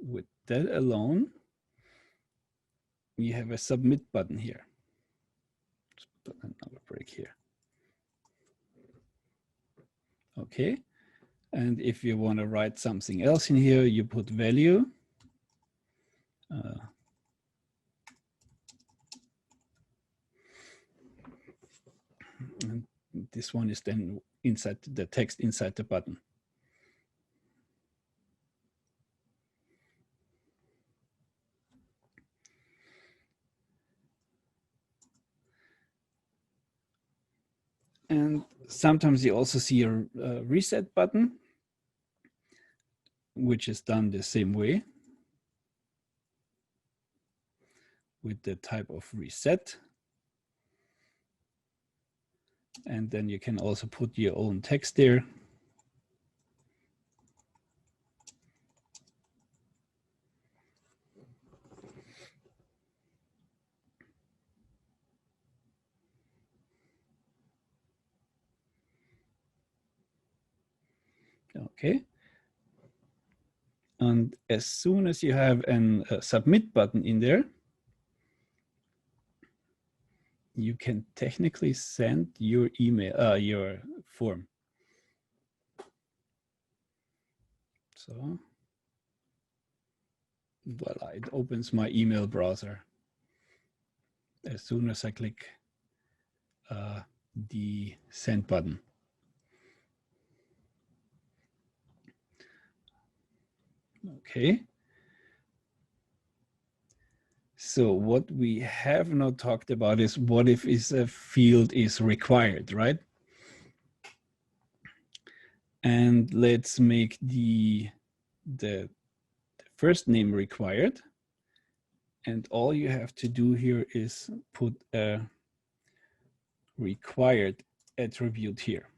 with that alone, we have a submit button here. Let's put another break here. Okay. And if you want to write something else in here, you put value. And this one is then inside the text inside the button. And sometimes you also see a reset button, which is done the same way with the type of reset. And then you can also put your own text there. Okay. And as soon as you have a submit button in there, you can technically send your email, your form. So, voila, it opens my email browser as soon as I click the send button. Okay. So what we have not talked about is what if a field is required, right? And let's make the first name required. And all you have to do here is put a required attribute here.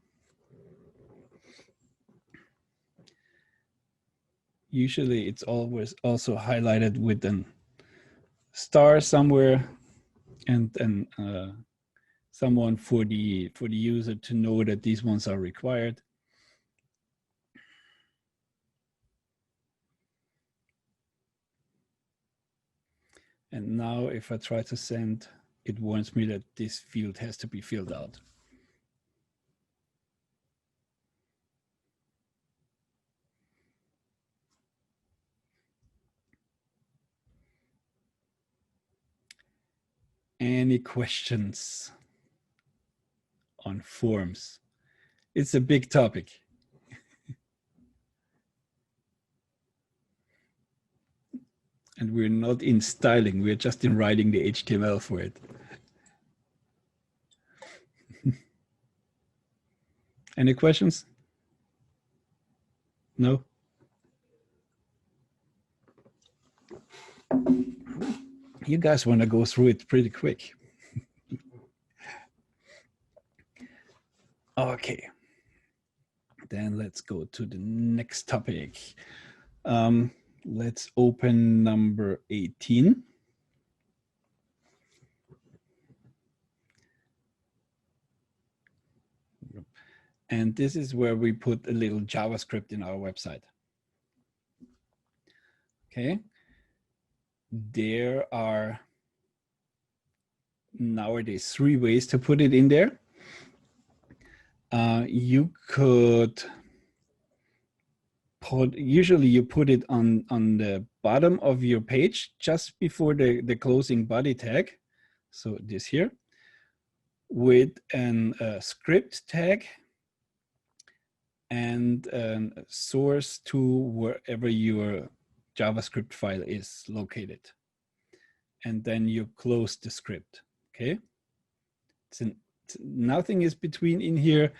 Usually it's always also highlighted with a star somewhere, and someone for the user to know that these ones are required. And now if I try to send, it warns me that this field has to be filled out. Any questions on forms? It's a big topic. And we're not in styling, we're just in writing the HTML for it. Any questions? No? You guys want to go through it pretty quick. Okay. Then let's go to the next topic. Let's open number 18. And this is where we put a little JavaScript in our website. Okay. There are nowadays 3 ways to put it in there. You could usually you put it on the bottom of your page just before the closing body tag. So this here with a script tag and a source to wherever you're JavaScript file is located. And then you close the script, okay? Nothing is between in here.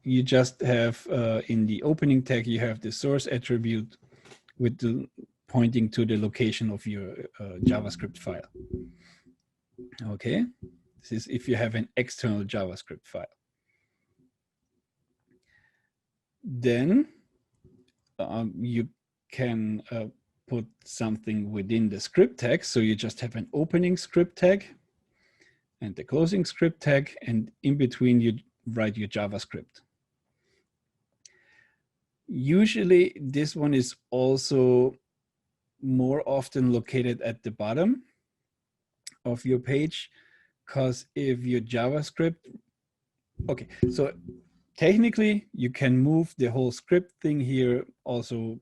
You just have, in the opening tag, you have the source attribute with the pointing to the location of your JavaScript file. Okay, this is if you have an external JavaScript file. Then you can put something within the script tag. So you just have an opening script tag and the closing script tag, and in between you write your JavaScript. Usually this one is also more often located at the bottom of your page, because if your JavaScript, okay, so technically you can move the whole script thing here also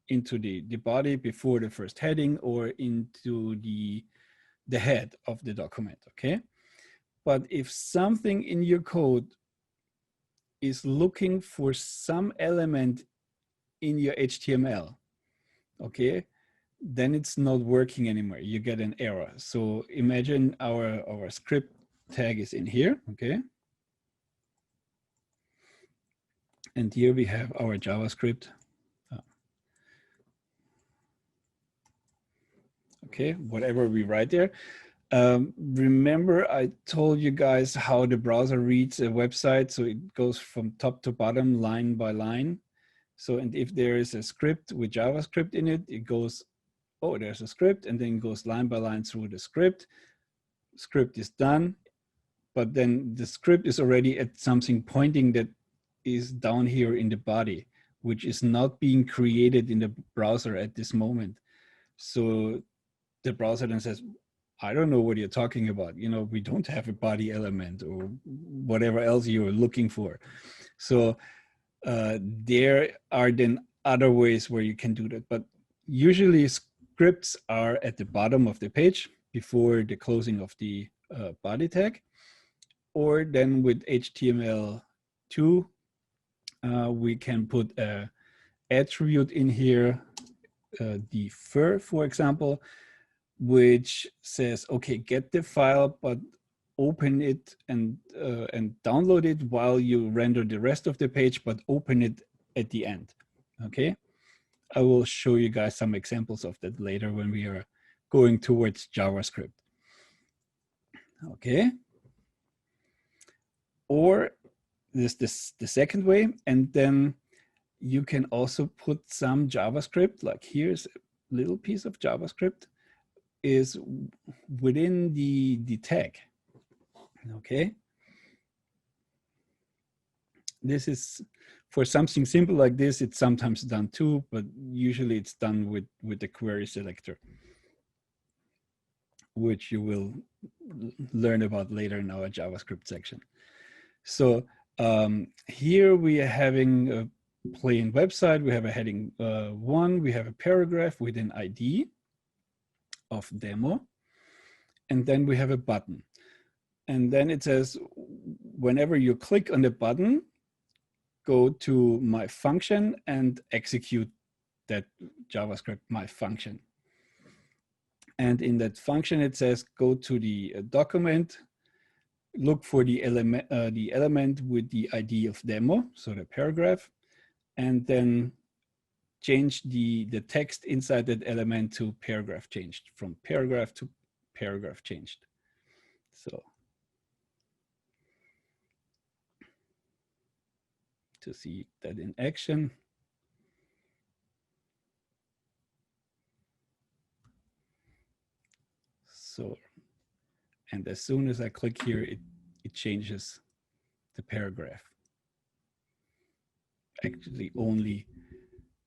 into the body before the first heading or into the head of the document, okay? But if something in your code is looking for some element in your HTML, okay, then it's not working anymore. You get an error. So imagine our script tag is in here, okay? And here we have our JavaScript. Okay, whatever we write there. Remember I told you guys how the browser reads a website. So it goes from top to bottom, line by line. So, and if there is a script with JavaScript in it, it goes, oh, there's a script, and then it goes line by line through the script. Script is done, but then the script is already at something pointing that is down here in the body, which is not being created in the browser at this moment. So the browser then says, I don't know what you're talking about. You know, we don't have a body element or whatever else you're looking for. So there are then other ways where you can do that. But usually scripts are at the bottom of the page before the closing of the body tag. Or then with HTML2, we can put an attribute in here, the fur, for example, which says, okay, get the file, but open it and download it while you render the rest of the page, but open it at the end, okay? I will show you guys some examples of that later when we are going towards JavaScript, okay? Or this the second way, and then you can also put some JavaScript, like here's a little piece of JavaScript, is within the tag, okay? This is, for something simple like this, it's sometimes done too, but usually it's done with the query selector, which you will learn about later in our JavaScript section. So here we are having a plain website. We have a heading 1, we have a paragraph with an ID of demo, and then we have a button. And then it says, whenever you click on the button, go to my function and execute that JavaScript my function. And in that function, it says, go to the document, look for the element with the ID of demo, so the paragraph, and then change the text inside that element to paragraph changed, from paragraph to paragraph changed. So to see that in action. So, and as soon as I click here, it changes the paragraph. Actually, only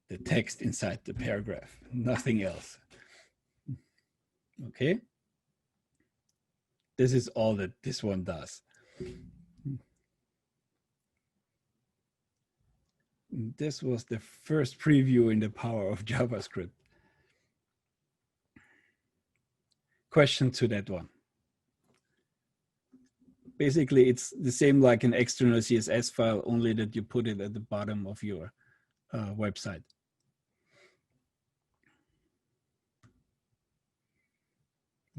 the text inside the paragraph, nothing else. Okay. This is all that this one does. This was the first preview in the power of JavaScript. Question to that one. Basically, it's the same like an external CSS file, only that you put it at the bottom of your website.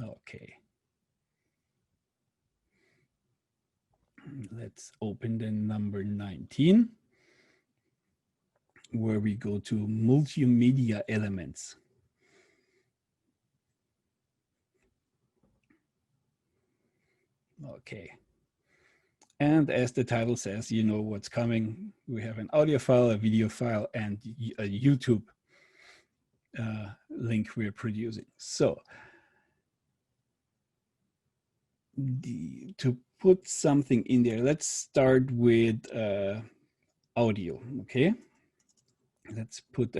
Okay. Let's open the number 19, where we go to Multimedia Elements. Okay. And as the title says, you know what's coming. We have an audio file, a video file, and a YouTube link we're producing. So to put something in there, let's start with audio, okay? Let's put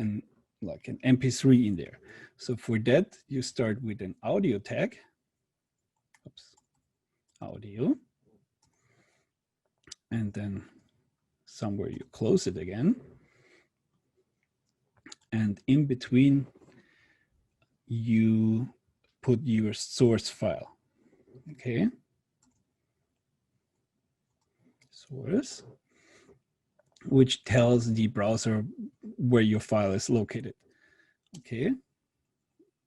like an MP3 in there. So for that, you start with an audio tag. Oops. Audio. And then somewhere you close it again. And in between, you put your source file. Okay. Source, which tells the browser where your file is located. Okay.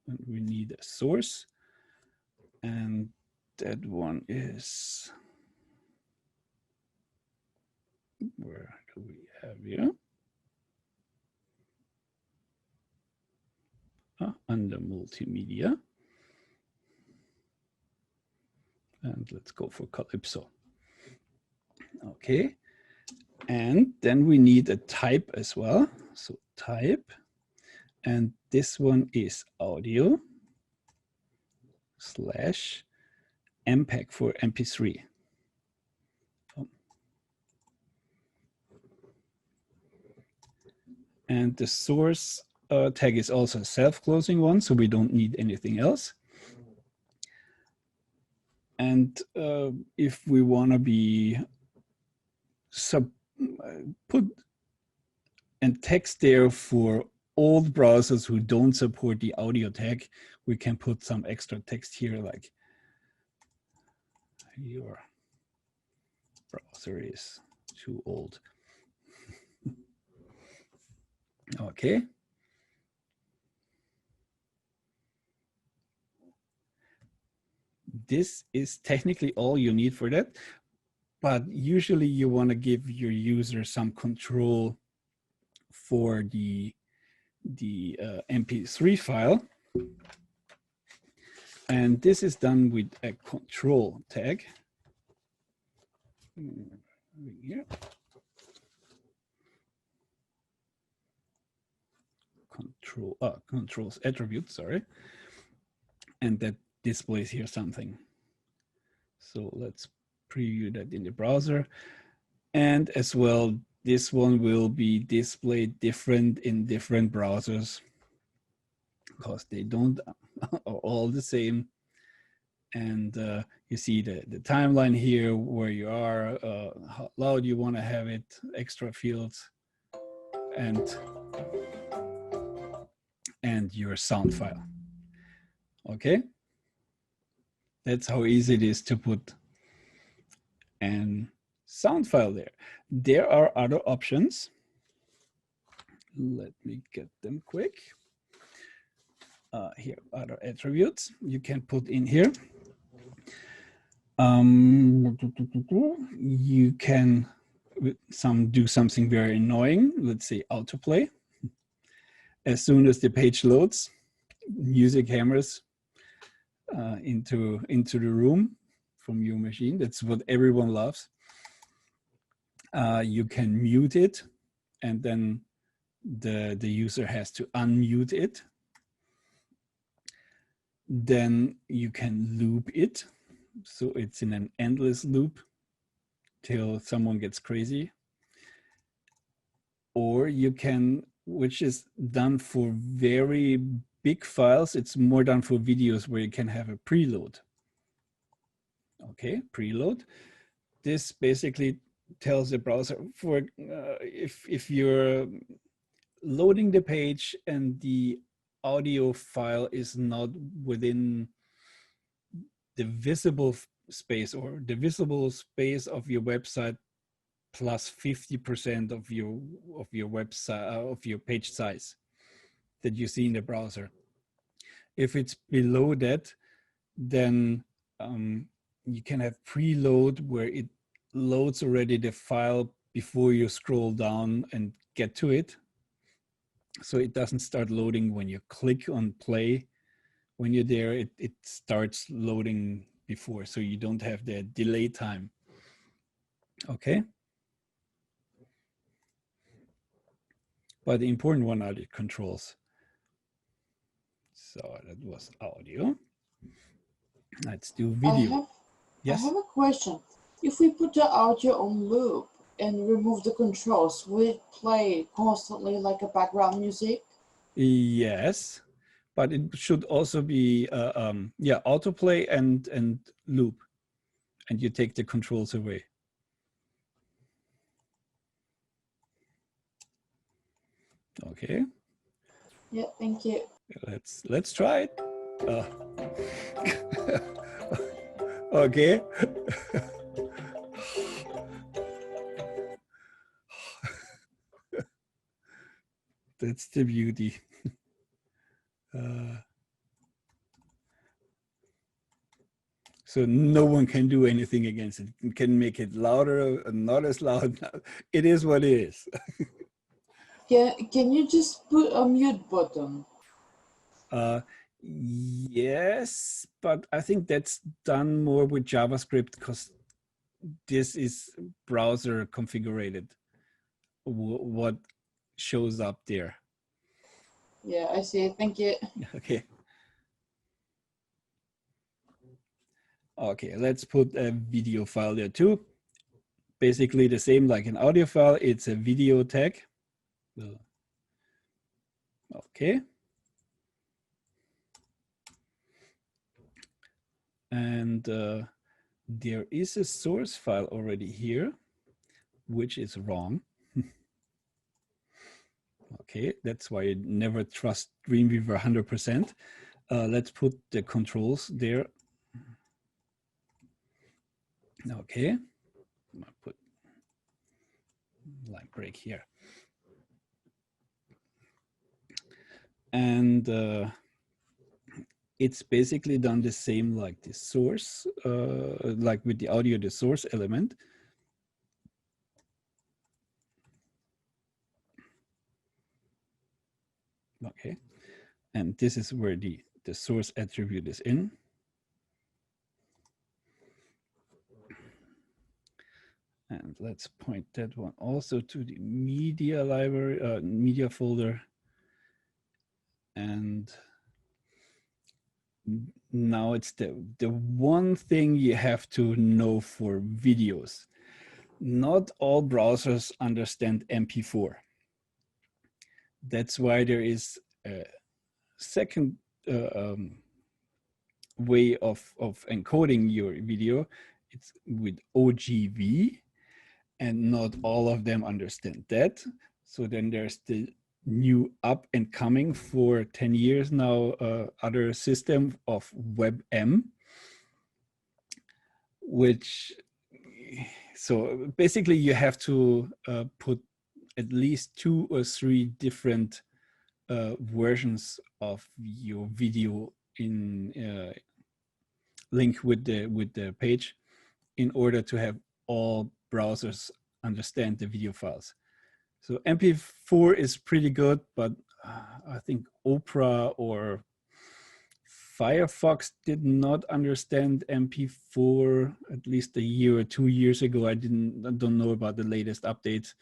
And we need a source. And that one is, where do we have here? Under multimedia. And let's go for Calypso. Okay. And then we need a type as well. So type, and this one is audio / MPEG for MP3. And the source tag is also a self-closing one, so we don't need anything else. And if we want to be put and text there for old browsers who don't support the audio tag, we can put some extra text here, like your browser is too old. Okay. This is technically all you need for that, but usually you want to give your user some control for the MP3 file. And this is done with a control tag. Here. Controls attribute, sorry. And that displays here something. So let's preview that in the browser. And as well, this one will be displayed different in different browsers because they don't are all the same. And you see the timeline here, where you are, how loud you want to have it, extra fields, and your sound file. Okay, that's how easy it is to put an sound file there. There are other options. Let me get them quick. Here, other attributes you can put in here. You can do something very annoying. Let's say autoplay. As soon as the page loads, music hammers into the room from your machine. That's what everyone loves. You can mute it, and then the user has to unmute it. Then you can loop it, so it's in an endless loop till someone gets crazy. Or you can, which is done for very big files, it's more done for videos, where you can have a preload. Okay, preload. This basically tells the browser for if you're loading the page and the audio file is not within the visible space, or the visible space of your website plus 50% of your website of your page size that you see in the browser. If it's below that, then you can have preload where it loads already the file before you scroll down and get to it. So it doesn't start loading when you click on play. When you're there, it starts loading before, so you don't have the delay time. Okay. But the important one are the controls. So that was audio. Let's do video. Yes. I have a question. If we put the audio on loop and remove the controls, will it play constantly like a background music? Yes, but it should also be yeah, autoplay and loop, and you take the controls away. Okay. Yeah, thank you. Let's try it. Okay. That's the beauty. So no one can do anything against it. You can make it louder and not as loud. It is what it is. Can you just put a mute button? Yes, but I think that's done more with JavaScript because this is browser configured. What shows up there. Yeah, I see. Thank you. Okay. Okay, let's put a video file there too. Basically the same like an audio file, it's a video tag. Okay. And there is a source file already here, which is wrong. Okay, that's why you never trust Dreamweaver 100%. Let's put the controls there. Okay, I'll put line break here. And it's basically done the same like the source, like with the audio, the source element. Okay, and this is where the source attribute is in. And let's point that one also to the media library, media folder. And now it's the one thing you have to know for videos. Not all browsers understand MP4. That's why there is a second way of encoding your video. It's with OGV, and not all of them understand that. So then there's the new up and coming for 10 years now, other system of WebM, which, so basically you have to put at least 2 or 3 different versions of your video in link with the page in order to have all browsers understand the video files. So MP4 is pretty good, but I think Opera or Firefox did not understand MP4 at least a year or 2 years ago. I don't know about the latest updates,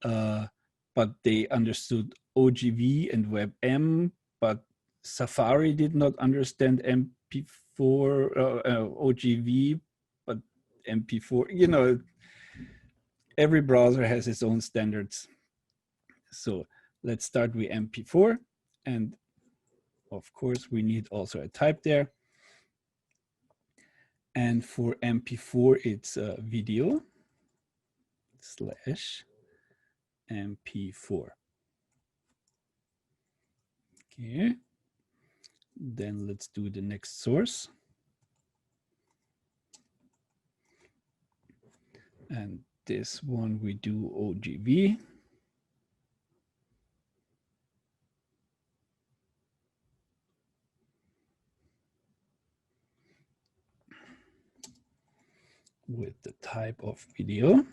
but they understood OGV and WebM, but Safari did not understand MP4, OGV, but MP4, you know, every browser has its own standards. So let's start with MP4. And of course, we need also a type there. And for MP4, it's video / MP4. Okay. Then let's do the next source. And this one we do OGV. with the type of video.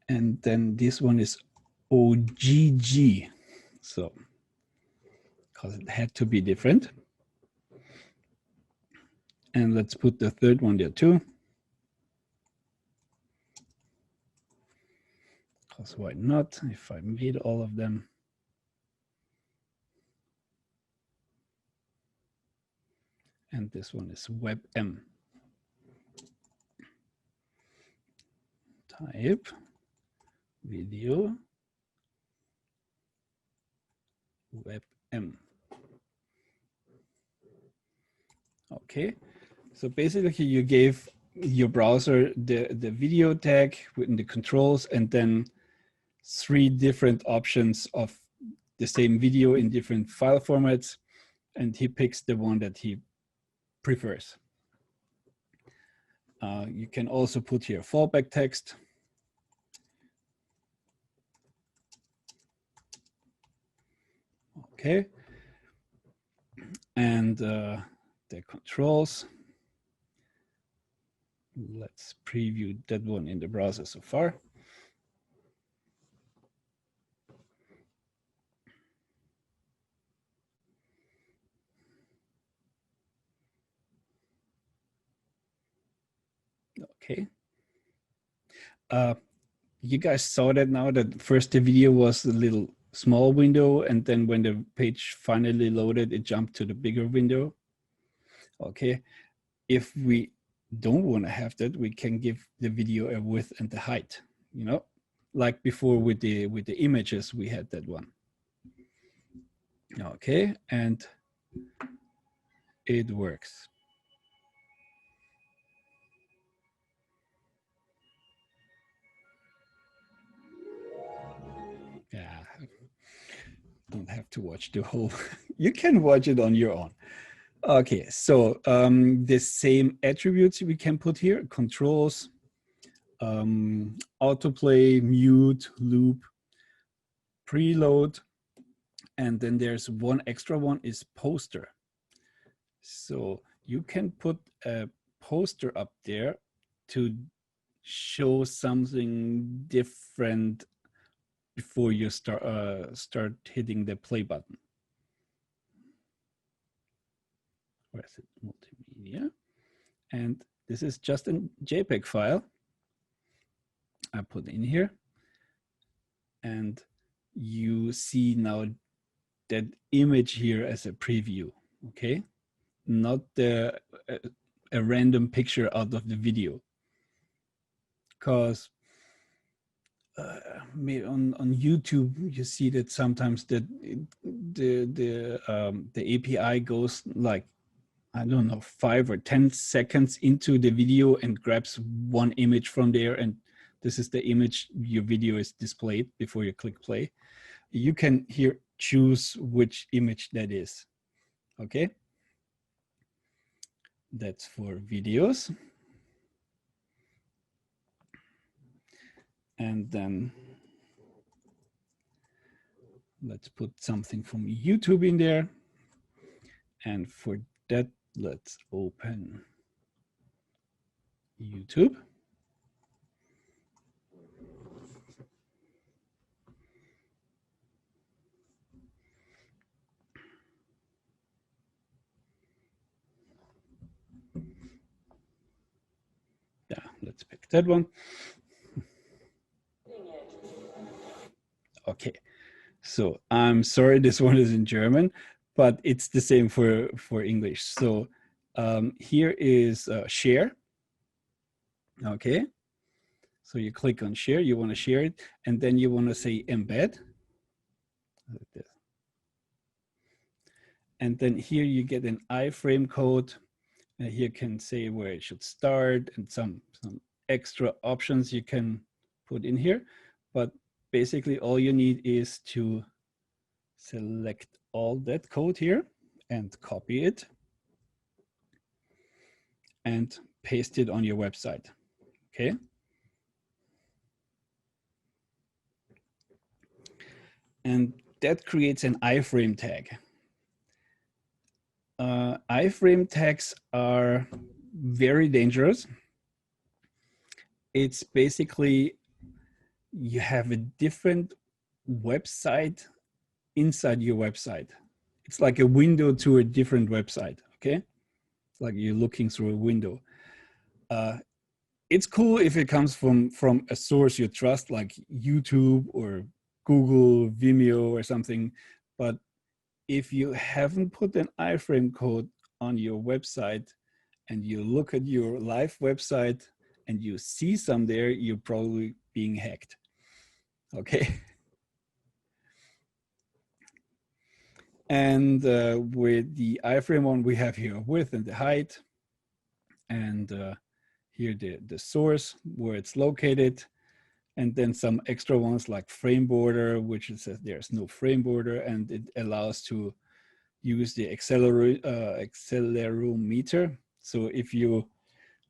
And then this one is OGG. So, because it had to be different. And let's put the third one there too. Because why not, if I made all of them. And this one is WebM. Type, video, WebM. Okay, so basically you gave your browser the video tag within the controls and then 3 different options of the same video in different file formats, and he picks the one that he prefers. You can also put here fallback text. Okay, and the controls. Let's preview that one in the browser so far. Okay. You guys saw that now, that first the video was a little small window, and then when the page finally loaded, it jumped to the bigger window. Okay. If we don't want to have that, we can give the video a width and the height, you know, like before with the images, we had that one. Okay, and it works. Yeah, don't have to watch the whole, you can watch it on your own. Okay, so the same attributes we can put here: controls, autoplay, mute, loop, preload, and then there's one extra one is poster. So you can put a poster up there to show something different before you start hitting the play button. Where is it? Multimedia. And this is just a JPEG file I put in here. And you see now that image here as a preview, okay? Not a random picture out of the video. Because on YouTube, you see that sometimes that the API goes like, I don't know, 5 or 10 seconds into the video and grabs one image from there, and this is the image your video is displayed before you click play. You can here choose which image that is. Okay, that's for videos. And then let's put something from YouTube in there. And for that, let's open YouTube. Yeah, let's pick that one. Okay, so I'm sorry this one is in German, but it's the same for English. So here is share. Okay, so you click on share, you want to share it, and then you want to say embed. Like this. And then here you get an iframe code. And here can say where it should start and some extra options you can put in here. But basically all you need is to select all that code here and copy it and paste it on your website. Okay. And that creates an iframe tag. Iframe tags are very dangerous. It's basically you have a different website inside your website. It's like a window to a different website, okay? It's like you're looking through a window. It's cool if it comes from a source you trust, like YouTube or Google, Vimeo or something. But if you haven't put an iframe code on your website and you look at your live website and you see some there, you're probably being hacked, okay? And with the iframe one, we have here width and the height, and here the source where it's located, and then some extra ones like frame border, which it says there's no frame border, and it allows to use the accelerometer. So if you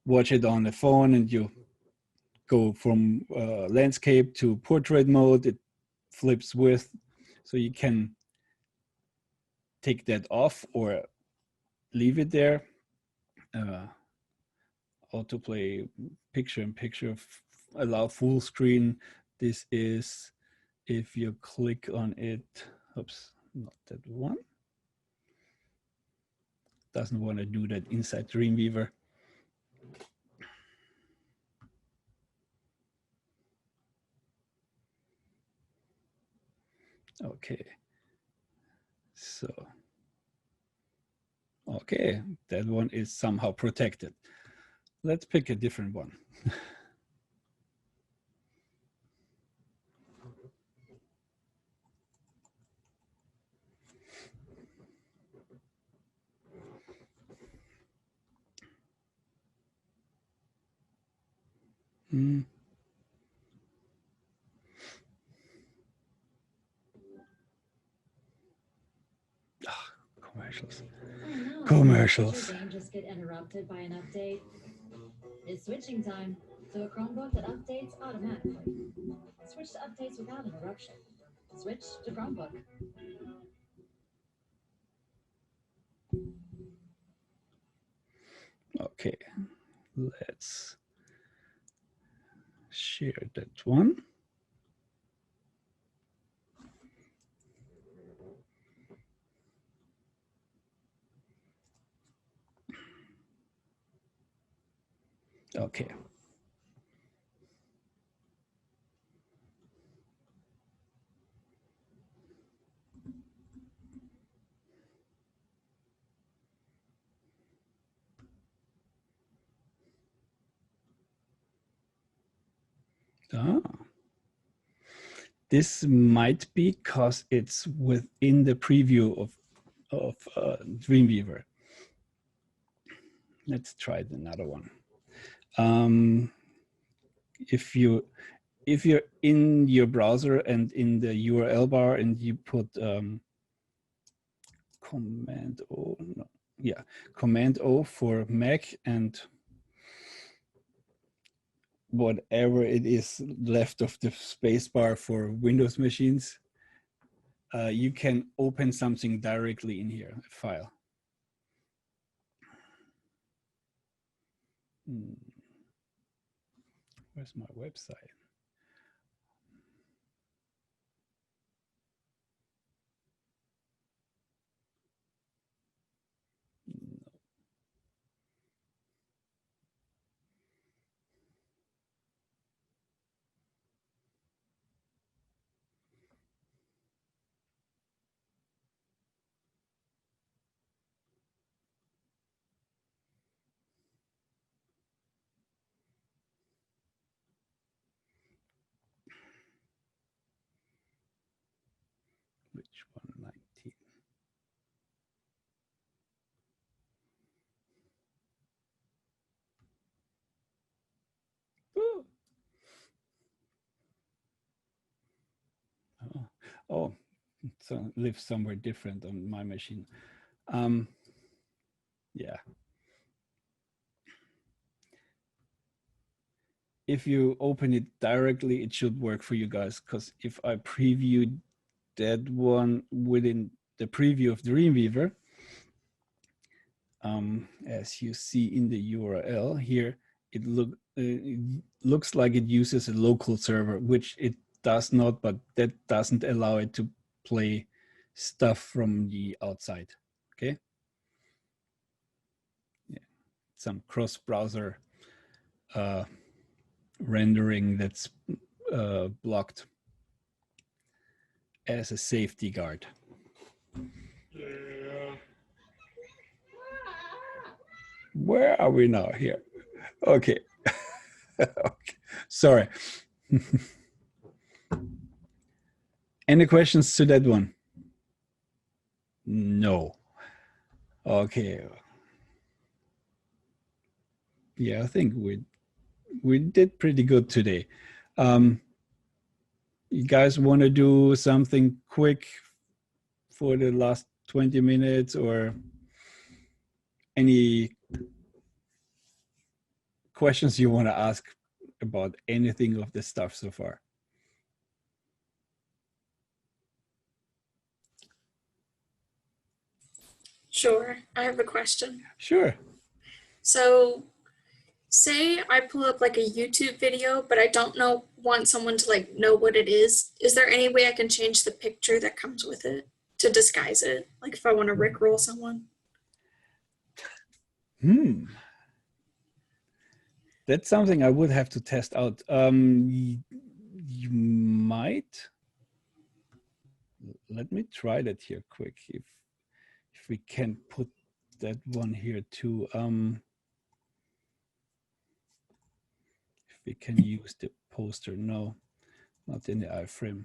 watch it on the phone and you go from landscape to portrait mode, it flips width, so you can take that off or leave it there. Autoplay picture in picture, allow full screen. This is if you click on it. Oops, not that one. Doesn't want to do that inside Dreamweaver. Okay. So, okay, that one is somehow protected. Let's pick a different one. Commercials. Commercials. Did your game just get interrupted by an update? It's switching time to a Chromebook that updates automatically. Switch to updates without interruption. Switch to Chromebook. Okay, let's share that one. Okay. This might be because it's within the preview of Dreamweaver. Let's try another one. If you're in your browser and in the URL bar and you put Command O for Mac and whatever it is left of the space bar for Windows machines, you can open something directly in here, a file. Where's my website? No. Which one? 19. Ooh. Oh, so it lives somewhere different on my machine. Yeah. If you open it directly, it should work for you guys, because if I preview that one within the preview of Dreamweaver, as you see in the URL here, it looks like it uses a local server, which it does not, but that doesn't allow it to play stuff from the outside. Okay. Yeah. Some cross-browser rendering that's blocked as a safety guard. Where are we now here? Okay. Okay. Sorry. Any questions to that one? No. Okay. Yeah, I think we did pretty good today. You guys want to do something quick for the last 20 minutes or any questions you want to ask about anything of this stuff so far? Sure, I have a question. Sure. So say I pull up like a YouTube video, but I don't want someone to like know what it is. Is there any way I can change the picture that comes with it to disguise it? Like if I want to rickroll someone? That's something I would have to test out. You might. Let me try that here quick. If we can put that one here too. If we can use the poster. No, not in the iframe.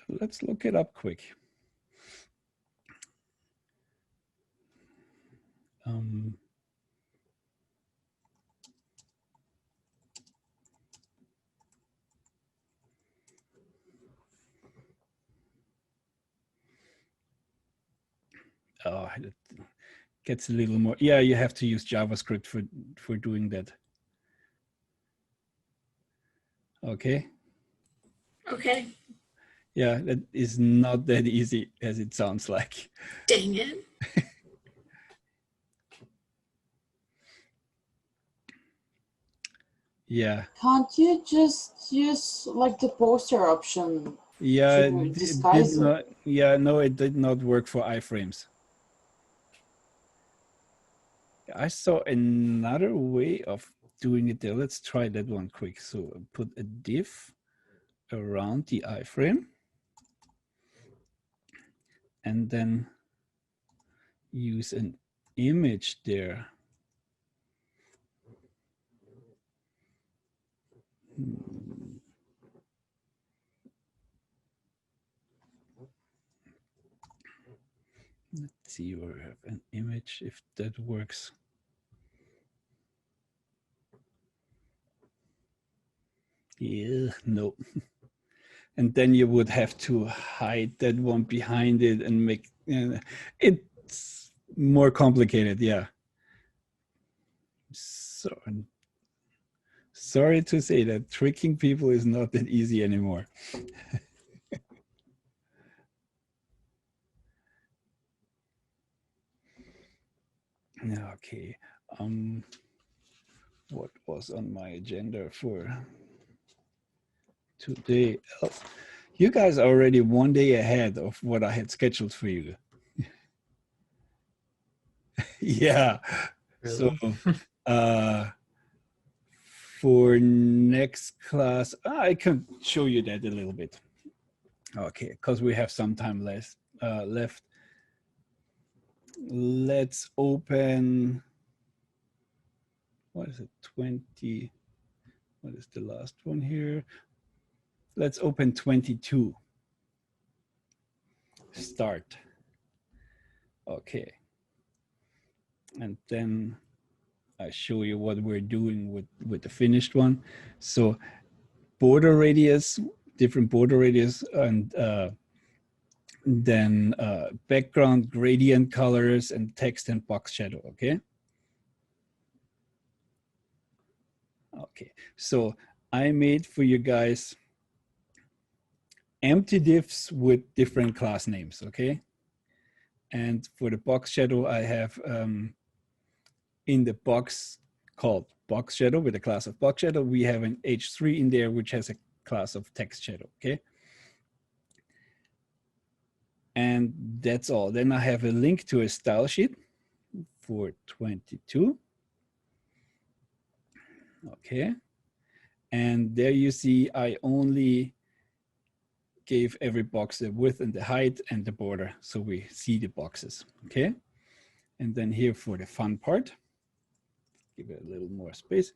Let's look it up quick. Oh, it gets a little more. Yeah, you have to use JavaScript for doing that. Okay. Okay. Yeah, that is not that easy as it sounds like. Dang it. Yeah. Can't you just use like the poster option? Yeah, to it disguise did it? not. Yeah, no, it did not work for iframes. I saw another way of doing it there. Let's try that one quick. So put a div around the iframe and then use an image there. Let's see where we have an image, if that works. Yeah, no. And then you would have to hide that one behind it and make it's more complicated. Yeah. So sorry to say that tricking people is not that easy anymore. Okay. What was on my agenda for today? Oh, you guys are already one day ahead of what I had scheduled for you. Yeah. Really? So for next class, I can show you that a little bit. Okay, because we have some time left. Let's open, what is it, 20, what is the last one here? Let's open 22. Start. Okay. And then I show you what we're doing with the finished one. So border radius, different border radius, and then background gradient colors and text and box shadow, okay? Okay, so I made for you guys empty divs with different class names, okay? And for the box shadow, I have in the box called box shadow with a class of box shadow, we have an H3 in there, which has a class of text shadow, okay? And that's all. Then I have a link to a style sheet for 22. Okay. And there you see, I only gave every box the width and the height and the border. So we see the boxes, okay? And then here for the fun part, give it a little more space.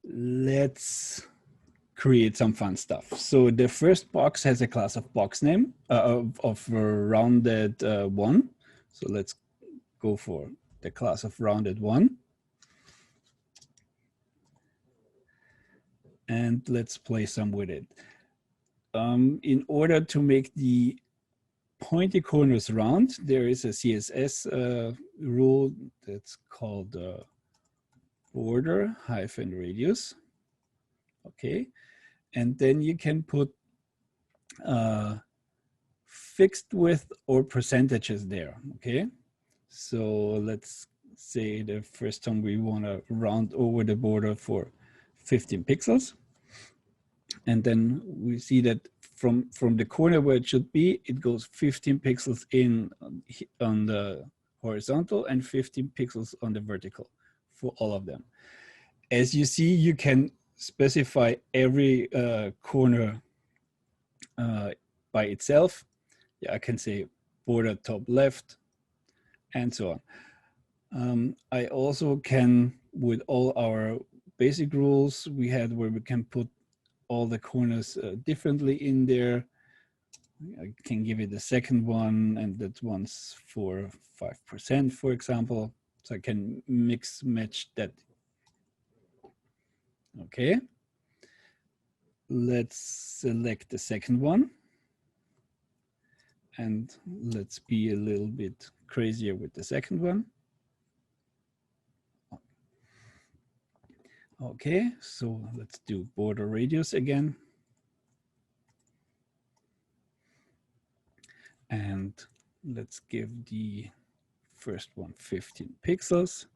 Let's create some fun stuff. So the first box has a class of box name of rounded one. So let's go for the class of rounded one. And let's play some with it. In order to make the pointy corners round, there is a CSS rule that's called border hyphen radius. Okay. And then you can put fixed width or percentages there, okay? So let's say the first time we want to round over the border for 15 pixels. And then we see that from the corner where it should be, it goes 15 pixels in on the horizontal and 15 pixels on the vertical for all of them. As you see, you can specify every corner by itself. Yeah, I can say border top left and so on. I also can, with all our basic rules we had where we can put all the corners differently in there. I can give it a second one, and that one's for 5%, for example. So I can mix match that. Okay. Let's select the second one. And let's be a little bit crazier with the second one. Okay, so let's do border radius again. And let's give the first one 15 pixels.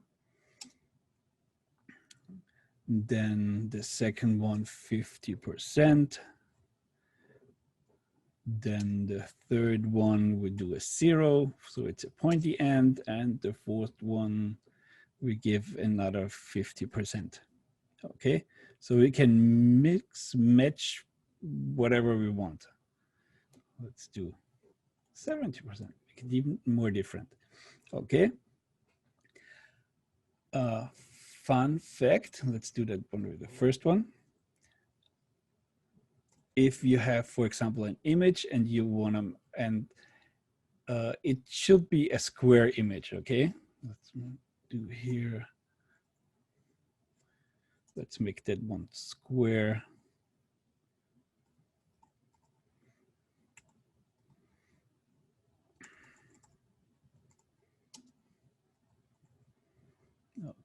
Then the second one 50%. Then the third one we do a 0, so it's a pointy end. And the fourth one we give another 50%. Okay, so we can mix, match whatever we want. Let's do 70%, make it even more different. Okay. Fun fact, let's do that one with the first one. If you have, for example, an image and you want to, and it should be a square image, okay? Let's do here. Let's make that one square.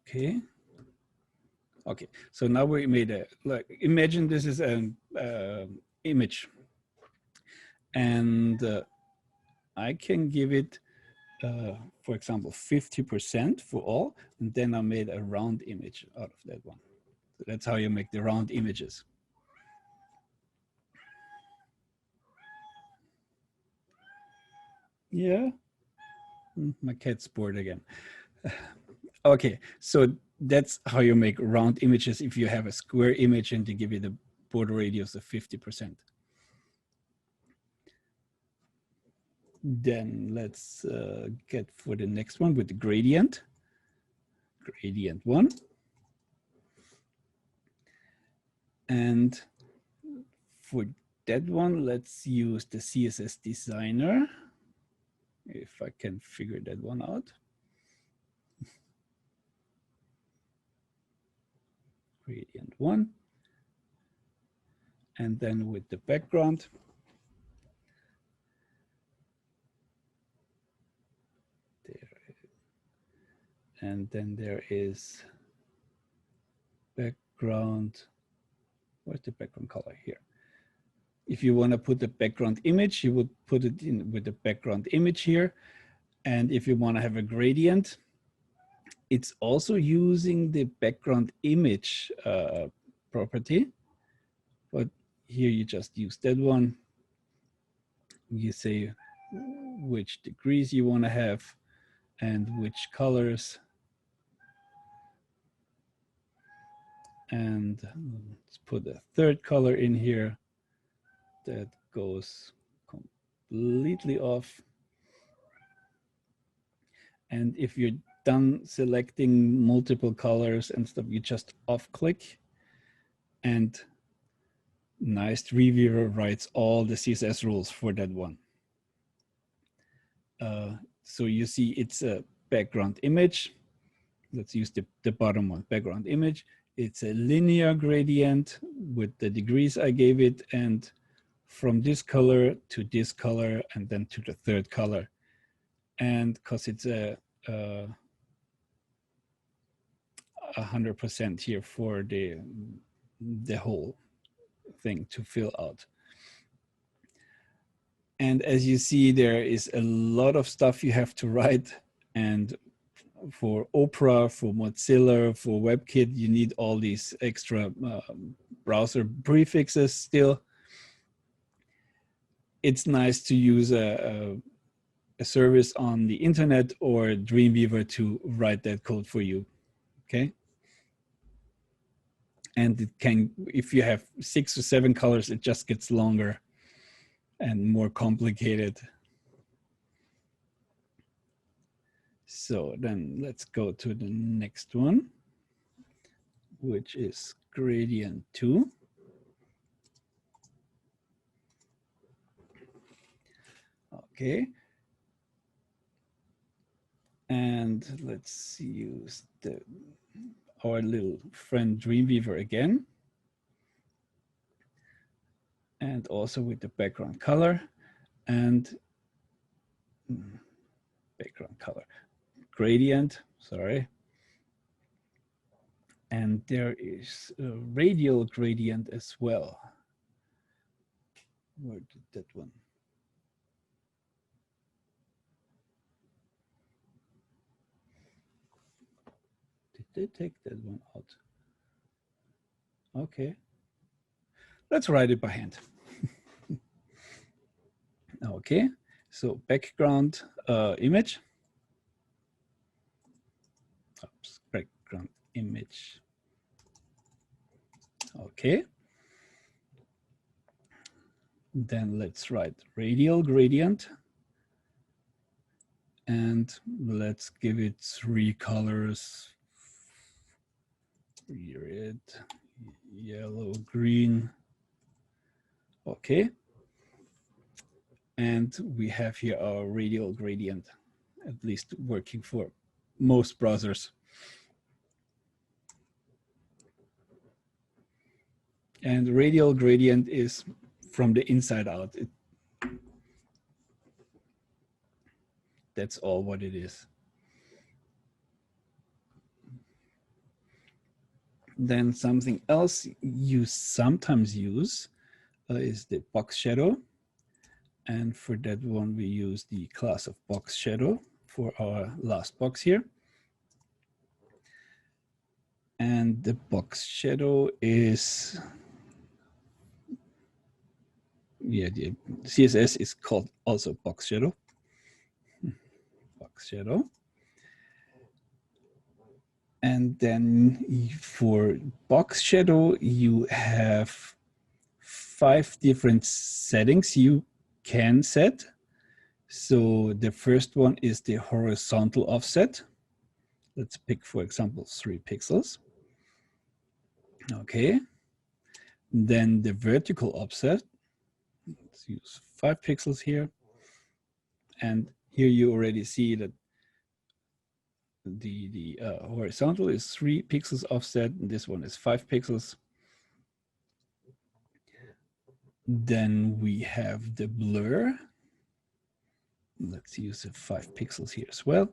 Okay. Okay, so now we made a, like, imagine this is an image. And I can give it, for example, 50% for all, and then I made a round image out of that one. So that's how you make the round images. Yeah, my cat's bored again. Okay, so that's how you make round images if you have a square image and you give it a border radius of 50%. Then let's get for the next one with the gradient. Gradient 1. And for that one, let's use the CSS designer, if I can figure that one out. Gradient 1. And then with the background, and then there is background. Where's the background color here? If you want to put the background image, you would put it in with the background image here. And if you want to have a gradient, it's also using the background image property. But here you just use that one. You say which degrees you want to have and which colors. And let's put a third color in here that goes completely off. And if you're done selecting multiple colors and stuff, you just off click, and nice Dreamweaver writes all the CSS rules for that one. So you see it's a background image. Let's use the bottom one, background image. It's a linear gradient with the degrees I gave it, and from this color to this color, and then to the third color. And because it's a 100% here for the whole thing to fill out. And as you see, there is a lot of stuff you have to write, and for Opera, for Mozilla, for WebKit, you need all these extra browser prefixes still. It's nice to use a service on the internet or Dreamweaver to write that code for you, okay? And it can, if you have 6 or 7 colors, it just gets longer and more complicated. So then let's go to the next one, which is gradient 2. Okay. And let's use our little friend Dreamweaver again. And also with the background color and background color. Gradient, sorry. And there is a radial gradient as well. Where did that one? Did they take that one out? Okay. Let's write it by hand. Okay, so background image. Oops, background image. Okay. Then let's write radial gradient. And let's give it 3 colors. Red, yellow, green. Okay. And we have here our radial gradient, at least working for most browsers. And radial gradient is from the inside out. That's all what it is. Then something else you sometimes use is the box shadow. And for that one, we use the class of box shadow for our last box here. And the box shadow is, yeah, the CSS is called also box shadow. Box shadow. And then for box shadow, you have 5 different settings you can set. So the first one is the horizontal offset. Let's pick, for example, 3 pixels. Okay. Then the vertical offset. Let's use 5 pixels here. And here you already see that the horizontal is 3 pixels offset, and this one is 5 pixels. Then we have the blur. Let's use the 5 pixels here as well.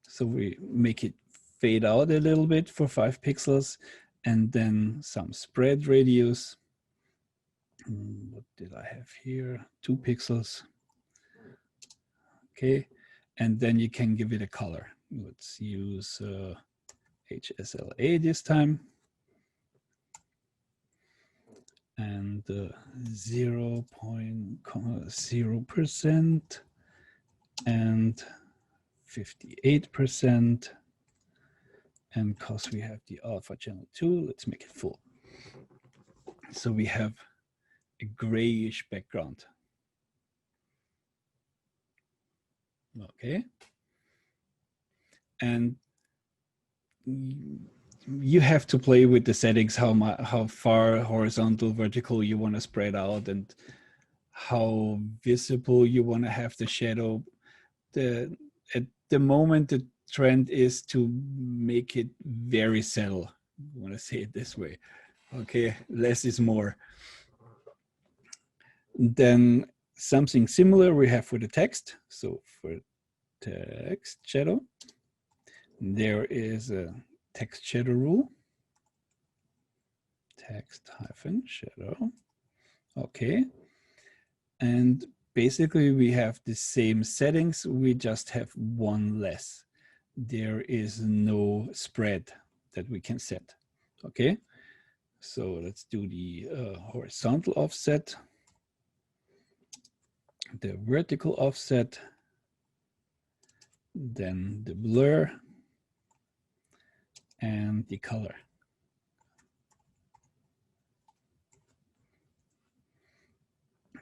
So we make it fade out a little bit for 5 pixels, and then some spread radius. What did I have here? 2 pixels. Okay, and then you can give it a color. Let's use HSLA this time. And 0.0% and 58%. And because we have the alpha channel 2, let's make it full. So we have a grayish background. Okay. And you have to play with the settings, how far horizontal, vertical you want to spread out, and how visible you want to have the shadow. At the moment, the trend is to make it very subtle. I want to say it this way. Okay, less is more. Then something similar we have for the text. So for text shadow, there is a text shadow rule. Text hyphen shadow. Okay. And basically we have the same settings, we just have one less. There is no spread that we can set. Okay. So let's do the horizontal offset, the vertical offset, then the blur, and the color.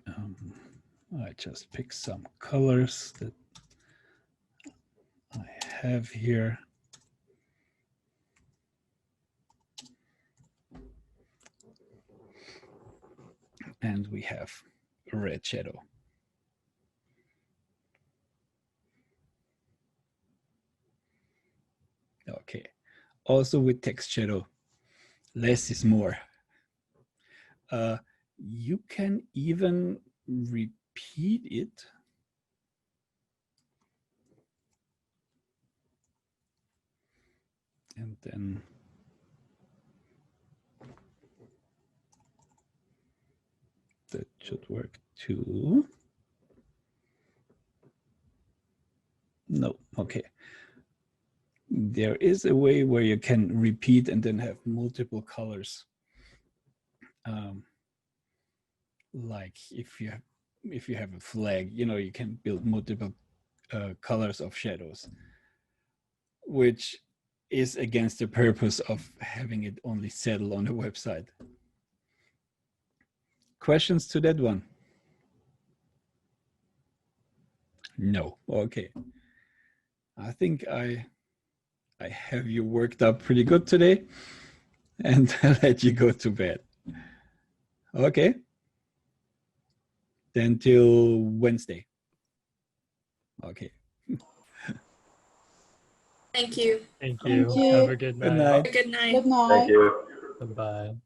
I just picked some colors that I have here. And we have a red shadow. Okay. Also with text shadow, less is more. You can even repeat it. And then that should work too. No, okay. There is a way where you can repeat and then have multiple colors. Like if you have a flag, you know, you can build multiple colors of shadows, which is against the purpose of having it only settle on the website. Questions to that one? No. Okay. I think I have you worked up pretty good today, and I'll let you go to bed. Okay. Then till Wednesday. Okay. Thank you. Thank you. Thank you. Have a good Good night. night. Good night. Good night. Thank you. Bye-bye.